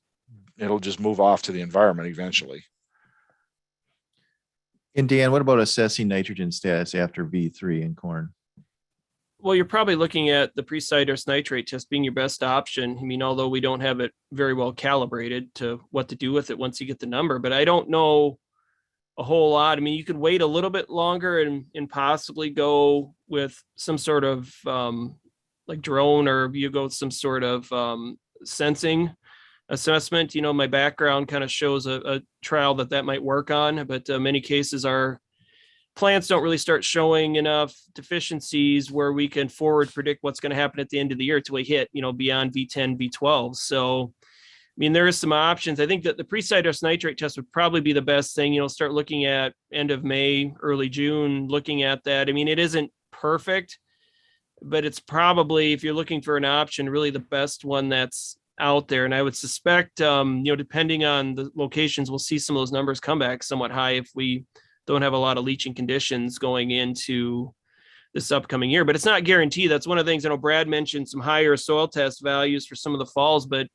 Speaker 2: move off to the environment eventually.
Speaker 1: And Dan, what about assessing nitrogen status after V3 in corn?
Speaker 3: Well, you're probably looking at the Preside nitrate test being your best option. I mean, although we don't have it very well calibrated to what to do with it once you get the number, but I don't know a whole lot. I mean, you could wait a little bit longer and possibly go with some sort of like drone, or you go with some sort of sensing assessment. My background kind of shows a trial that might work on, but many cases our plants don't really start showing enough deficiencies where we can forward predict what's going to happen at the end of the year till we hit, beyond V10, V12. So, I mean, there is some options. I think that the Preside nitrate test would probably be the best thing. Start looking at end of May, early June, looking at that. I mean, it isn't perfect, but it's probably, if you're looking for an option, really the best one that's out there. And I would suspect, depending on the locations, we'll see some of those numbers come back somewhat high if we don't have a lot of leaching conditions going into this upcoming year. But it's not guaranteed. That's one of the things. I know Brad mentioned some higher soil test values for some of the falls, but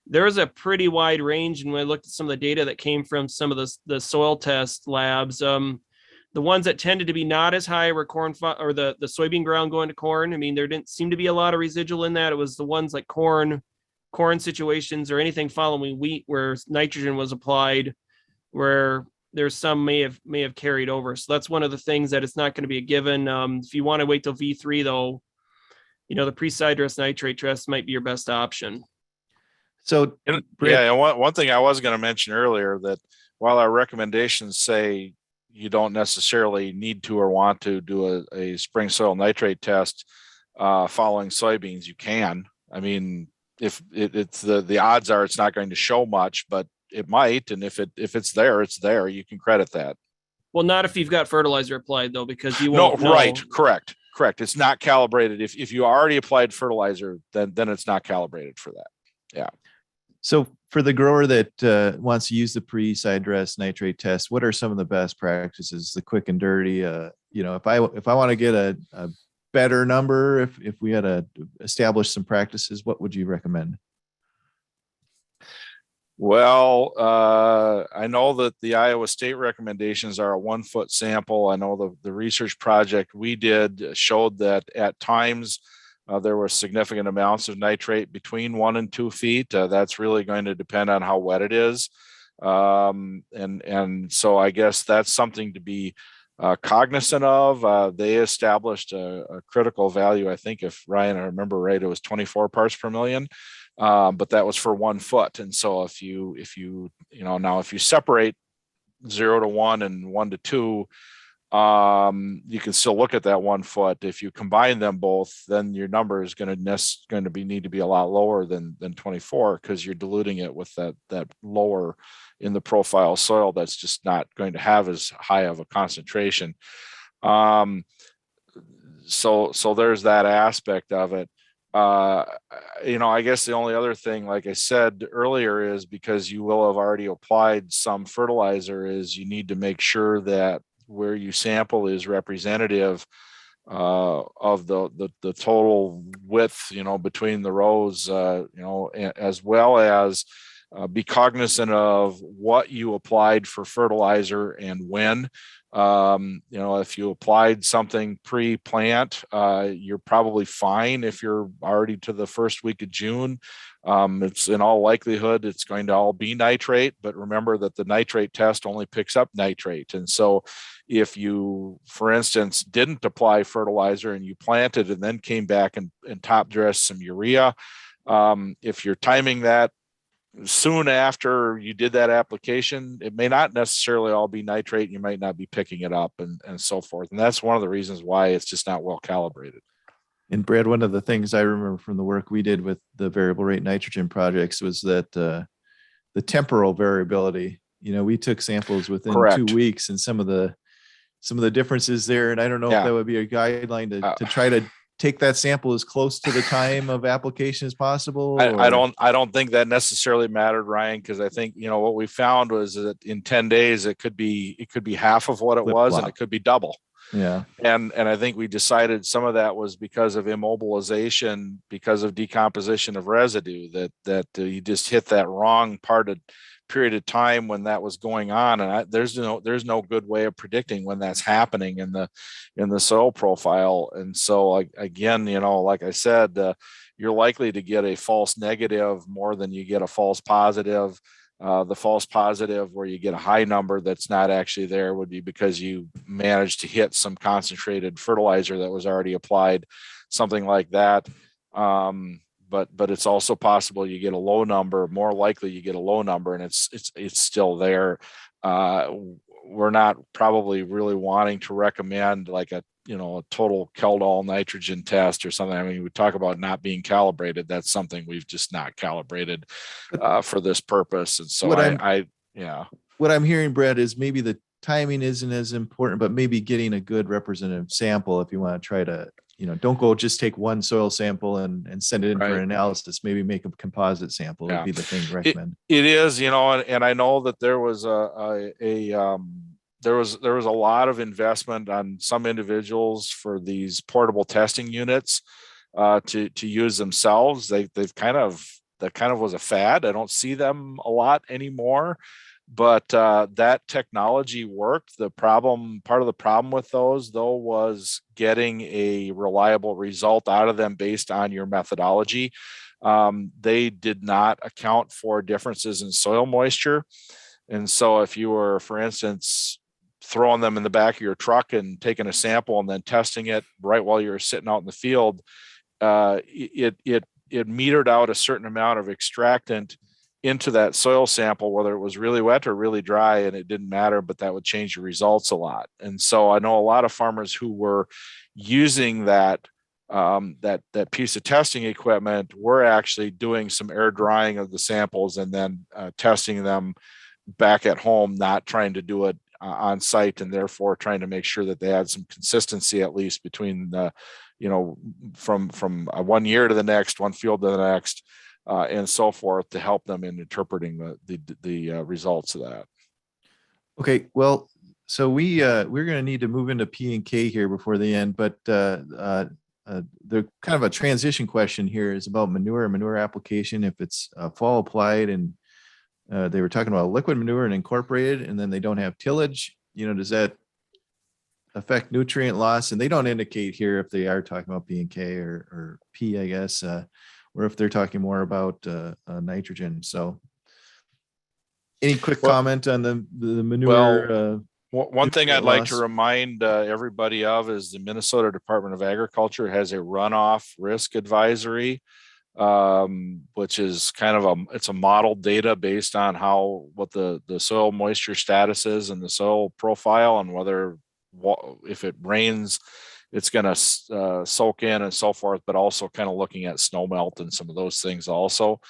Speaker 3: there is a pretty wide range. And when I looked at some of the data that came from some of the soil test labs, the ones that tended to be not as high were corn or the soybean ground going to corn. I mean, there didn't seem to be a lot of residual in that. It was the ones like corn situations or anything following wheat where nitrogen was applied, where there's some may have carried over. So that's one of the things that it's not going to be a given. If you want to wait till V3 though, the Preside nitrate test might be your best option.
Speaker 2: So one thing I was going to mention earlier, that while our recommendations say you don't necessarily need to or want to do a spring soil nitrate test following soybeans, you can. I mean, if it's the odds are it's not going to show much, but it might. And if it's there, it's there. You can credit that.
Speaker 3: Well, not if you've got fertilizer applied though, because you won't know.
Speaker 2: Right. Correct. It's not calibrated. If you already applied fertilizer, then it's not calibrated for that. Yeah.
Speaker 1: So for the grower that wants to use the Preside nitrate test, what are some of the best practices, the quick and dirty? If I want to get a better number, if we had to establish some practices, what would you recommend?
Speaker 2: Well, I know that the Iowa State recommendations are a 1 foot sample. I know the research project we did showed that at times there were significant amounts of nitrate between 1 and 2 feet. That's really going to depend on how wet it is. And so I guess that's something to be cognizant of. They established a critical value. I think, if Ryan, I remember right, it was 24 parts per million. But that was for 1 foot. And so if you separate 0 to 1 and 1 to 2, you can still look at that 1 foot. If you combine them both, then your number is going to need to be a lot lower than 24, because you're diluting it with that lower in the profile soil that's just not going to have as high of a concentration. So there's that aspect of it. I guess the only other thing, like I said earlier, is because you will have already applied some fertilizer, is you need to make sure that where you sample is representative of the total width, between the rows, as well as be cognizant of what you applied for fertilizer and when. If you applied something pre-plant, you're probably fine if you're already to the first week of June. It's in all likelihood, it's going to all be nitrate, but remember that the nitrate test only picks up nitrate. And so if you, for instance, didn't apply fertilizer and you planted and then came back and top dressed some urea, if you're timing that soon after you did that application, it may not necessarily all be nitrate. You might not be picking it up and so forth. And that's one of the reasons why it's just not well calibrated.
Speaker 1: And Brad, one of the things I remember from the work we did with the variable rate nitrogen projects was that the temporal variability, we took samples within
Speaker 2: Correct.
Speaker 1: 2 weeks, and some of the differences there. And I don't know if that would be a guideline to try to take that sample as close to the time of application as possible.
Speaker 2: I don't think that necessarily mattered, Ryan, because I think, what we found was that in 10 days, it could be half of what it was, and it could be double.
Speaker 1: Yeah.
Speaker 2: And I think we decided some of that was because of immobilization, because of decomposition of residue, that you just hit that wrong period of time when that was going on. And there's no good way of predicting when that's happening in the soil profile. And so again, like I said, you're likely to get a false negative more than you get a false positive. The false positive where you get a high number that's not actually there would be because you managed to hit some concentrated fertilizer that was already applied, something like that. But it's also possible you get a low number, more likely you get a low number, and it's still there. We're not probably really wanting to recommend like a total Keldol nitrogen test or something. I mean, we talk about not being calibrated. That's something we've just not calibrated for this purpose. And so
Speaker 1: what I'm hearing, Brad, is maybe the timing isn't as important, but maybe getting a good representative sample if you want to try to, don't go just take one soil sample and send it in for an analysis. Maybe make a composite sample would be the thing to recommend.
Speaker 2: It is, and I know that there was there was a lot of investment on some individuals for these portable testing units to use themselves. That kind of was a fad. I don't see them a lot anymore, but that technology worked. Part of the problem with those though was getting a reliable result out of them based on your methodology. They did not account for differences in soil moisture. And so if you were, for instance, throwing them in the back of your truck and taking a sample and then testing it right while you're sitting out in the field, it metered out a certain amount of extractant into that soil sample, whether it was really wet or really dry, and it didn't matter, but that would change your results a lot. And so I know a lot of farmers who were using that piece of testing equipment were actually doing some air drying of the samples and then testing them back at home, not trying to do it on site, and therefore trying to make sure that they had some consistency at least between the, from 1 year to the next, one field to the next, and so forth, to help them in interpreting the results of that.
Speaker 1: Okay, well, so we're going to need to move into P and K here before the end, but the kind of a transition question here is about manure application. If it's fall applied and they were talking about liquid manure and incorporated, and then they don't have tillage, does that affect nutrient loss? And they don't indicate here if they are talking about P and K or P, I guess, or if they're talking more about nitrogen. So any quick comment on the manure?
Speaker 2: One thing I'd like to remind everybody of is the Minnesota Department of Agriculture has a runoff risk advisory, which is kind of it's a model data based on what the soil moisture status is and the soil profile, and whether if it rains, it's going to soak in and so forth, but also kind of looking at snow melt and some of those things also.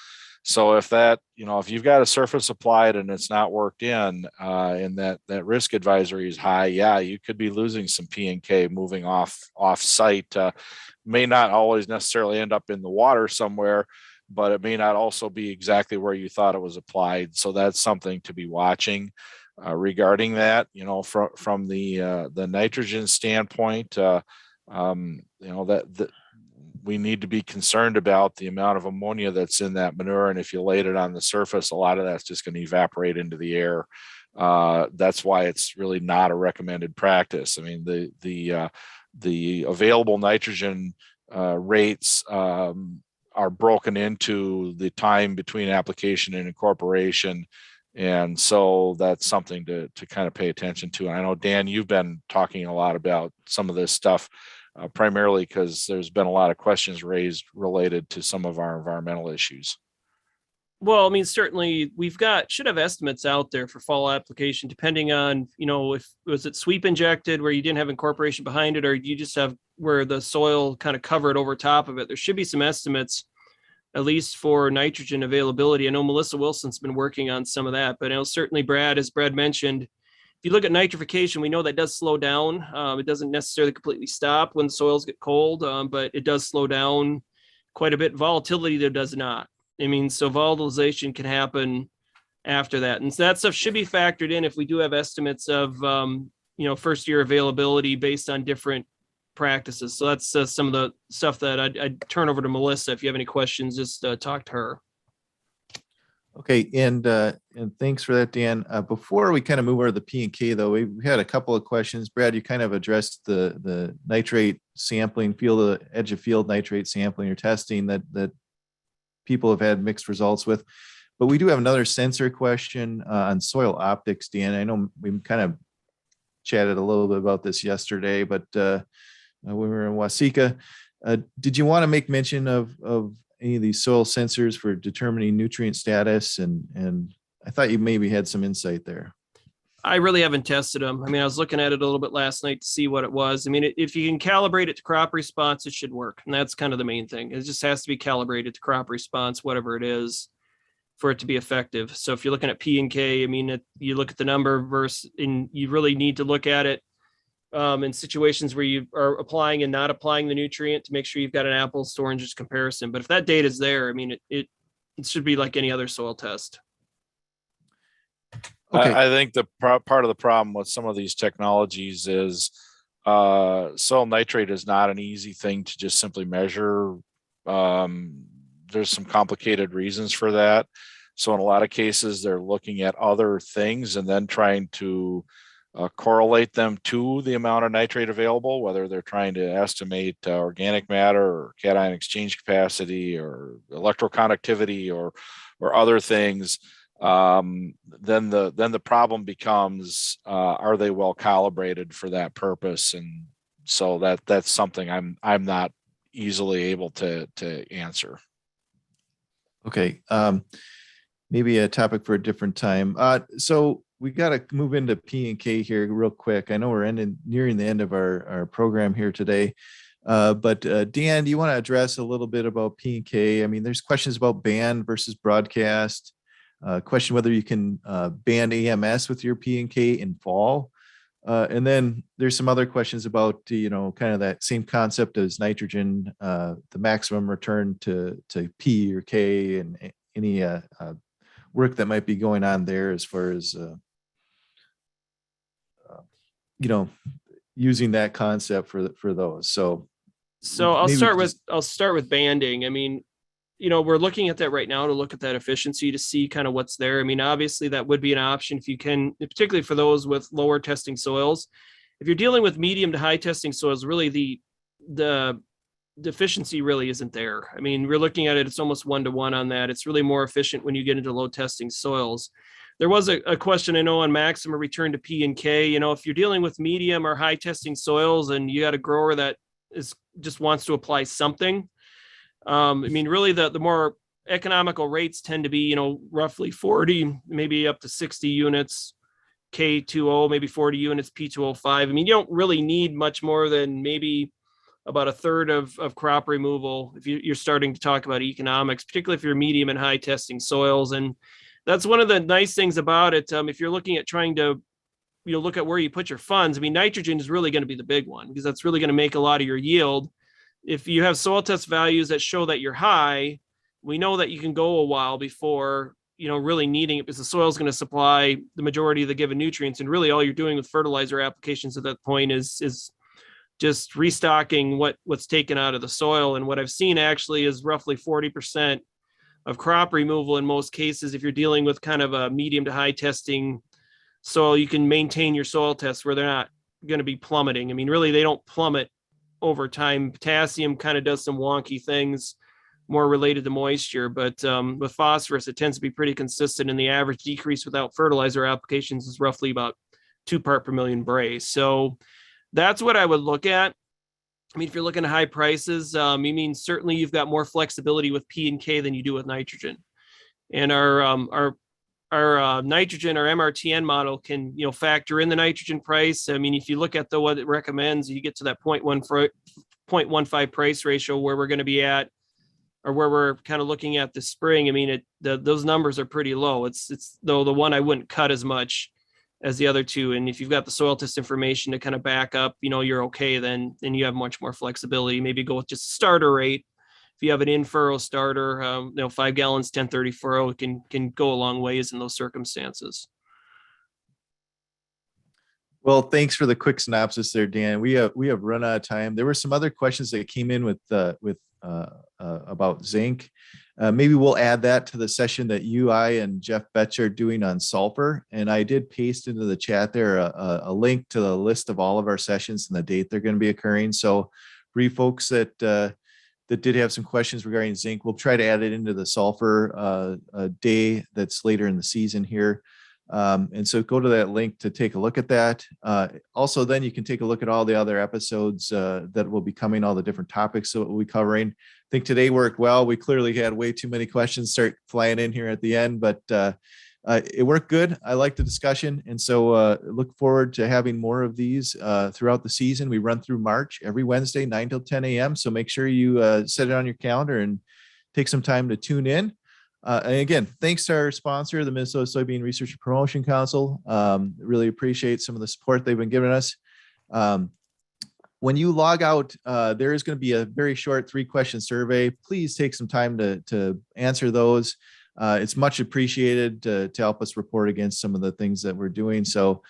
Speaker 2: So if that, if you've got a surface applied and it's not worked in, and that risk advisory is high, you could be losing some P and K moving off site. May not always necessarily end up in the water somewhere, but it may not also be exactly where you thought it was applied. So that's something to be watching regarding that. From the nitrogen standpoint, we need to be concerned about the amount of ammonia that's in that manure. And if you laid it on the surface, a lot of that's just going to evaporate into the air. That's why it's really not a recommended practice. I mean, the available nitrogen rates are broken into the time between application and incorporation. And so that's something to kind of pay attention to. And I know, Dan, you've been talking a lot about some of this stuff, primarily because there's been a lot of questions raised related to some of our environmental issues.
Speaker 3: Well, I mean, certainly should have estimates out there for fall application, depending on, if was it sweep injected where you didn't have incorporation behind it, or you just have where the soil kind of covered over top of it. There should be some estimates, at least for nitrogen availability. I know Melissa Wilson's been working on some of that, but I know certainly as Brad mentioned, if you look at nitrification, we know that does slow down. It doesn't necessarily completely stop when the soils get cold, but it does slow down quite a bit. Volatility there does not. I mean, so volatilization can happen after that. And so that stuff should be factored in if we do have estimates of, first year availability based on different practices. So that's some of the stuff that I'd turn over to Melissa. If you have any questions, just talk to her.
Speaker 1: Okay, and thanks for that, Dan. Before we kind of move over to the P and K, though, we had a couple of questions. Brad, you kind of addressed the nitrate sampling, edge of field nitrate sampling or testing that people have had mixed results with. But we do have another sensor question on soil optics, Dan. I know we kind of chatted a little bit about this yesterday, but when we were in Waseca, did you want to make mention of any of these soil sensors for determining nutrient status? And I thought you maybe had some insight there.
Speaker 3: I really haven't tested them. I mean, I was looking at it a little bit last night to see what it was. I mean, if you can calibrate it to crop response, it should work. And that's kind of the main thing. It just has to be calibrated to crop response, whatever it is, for it to be effective. So if you're looking at P and K, I mean, you look at the number and you really need to look at it in situations where you are applying and not applying the nutrient to make sure you've got an apples to oranges comparison. But if that data is there, I mean, it should be like any other soil test.
Speaker 2: Okay. I think the part of the problem with some of these technologies is soil nitrate is not an easy thing to just simply measure. There's some complicated reasons for that. So in a lot of cases, they're looking at other things and then trying to correlate them to the amount of nitrate available, whether they're trying to estimate organic matter or cation exchange capacity or electroconductivity or other things. Then the problem becomes, are they well calibrated for that purpose? And so that's something I'm not easily able to answer.
Speaker 1: Okay. Maybe a topic for a different time. So we got to move into P and K here real quick. I know we're nearing the end of our program here today. But Dan, do you want to address a little bit about P and K? I mean, there's questions about band versus broadcast. Question whether you can band AMS with your P and K in fall. And then there's some other questions about, kind of that same concept as nitrogen, the maximum return to P or K, and any work that might be going on there as far as, using that concept for those. So
Speaker 3: I'll start with banding. I mean, we're looking at that right now to look at that efficiency to see kind of what's there. I mean, obviously that would be an option if you can, particularly for those with lower testing soils. If you're dealing with medium to high testing soils, really the efficiency really isn't there. I mean, we're looking at it, it's almost 1-to-1 on that. It's really more efficient when you get into low testing soils. There was a question I know on maximum return to P and K. If you're dealing with medium or high testing soils and you got a grower that just wants to apply something, I mean, really the more economical rates tend to be, roughly 40, maybe up to 60 units, K20, maybe 40 units, P205. I mean, you don't really need much more than maybe about a third of crop removal if you're starting to talk about economics, particularly if you're medium and high testing soils. And that's one of the nice things about it. If you're looking at trying to, look at where you put your funds, I mean, nitrogen is really going to be the big one because that's really going to make a lot of your yield. If you have soil test values that show that you're high, we know that you can go a while before, really needing it because the soil is going to supply the majority of the given nutrients. And really all you're doing with fertilizer applications at that point is just restocking what's taken out of the soil. And what I've seen actually is roughly 40% of crop removal in most cases. If you're dealing with kind of a medium to high testing soil, you can maintain your soil tests where they're not going to be plummeting. I mean, really, they don't plummet over time. Potassium kind of does some wonky things more related to moisture, but with phosphorus, it tends to be pretty consistent, and the average decrease without fertilizer applications is roughly about 2 part per million brace. So that's what I would look at. I mean, if you're looking at high prices, I mean, certainly you've got more flexibility with P and K than you do with nitrogen. And our nitrogen, our MRTN model can, factor in the nitrogen price. I mean, if you look at what it recommends, you get to that 0.15 price ratio where we're going to be at, or where we're kind of looking at this spring. I mean, those numbers are pretty low. It's though the one I wouldn't cut as much as the other two. And if you've got the soil test information to kind of back up, you're okay, then you have much more flexibility. Maybe go with just a starter rate. If you have an in-furrow starter, 5 gallons, 1030 furrow can go a long ways in those circumstances.
Speaker 1: Well, thanks for the quick synopsis there, Dan. We have run out of time. There were some other questions that came in with about zinc. Maybe we'll add that to the session that I and Jeff Betch are doing on sulfur. And I did paste into the chat there a link to the list of all of our sessions and the date they're going to be occurring. So for you folks that did have some questions regarding zinc, we'll try to add it into the sulfur day that's later in the season here. And so go to that link to take a look at that. Also, then you can take a look at all the other episodes that will be coming, all the different topics that we'll be covering. I think today worked well. We clearly had way too many questions start flying in here at the end, but it worked good. I like the discussion. And so look forward to having more of these throughout the season. We run through March every Wednesday, 9 till 10 a.m. So make sure you set it on your calendar and take some time to tune in. And again, thanks to our sponsor, the Minnesota Soybean Research and Promotion Council. Really appreciate some of the support they've been giving us. When you log out, there is going to be a very short 3-question survey. Please take some time to answer those. It's much appreciated to help us report against some of the things that we're doing. So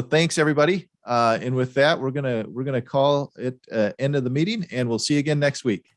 Speaker 1: thanks everybody. And with that, we're gonna call it end of the meeting, and we'll see you again next week.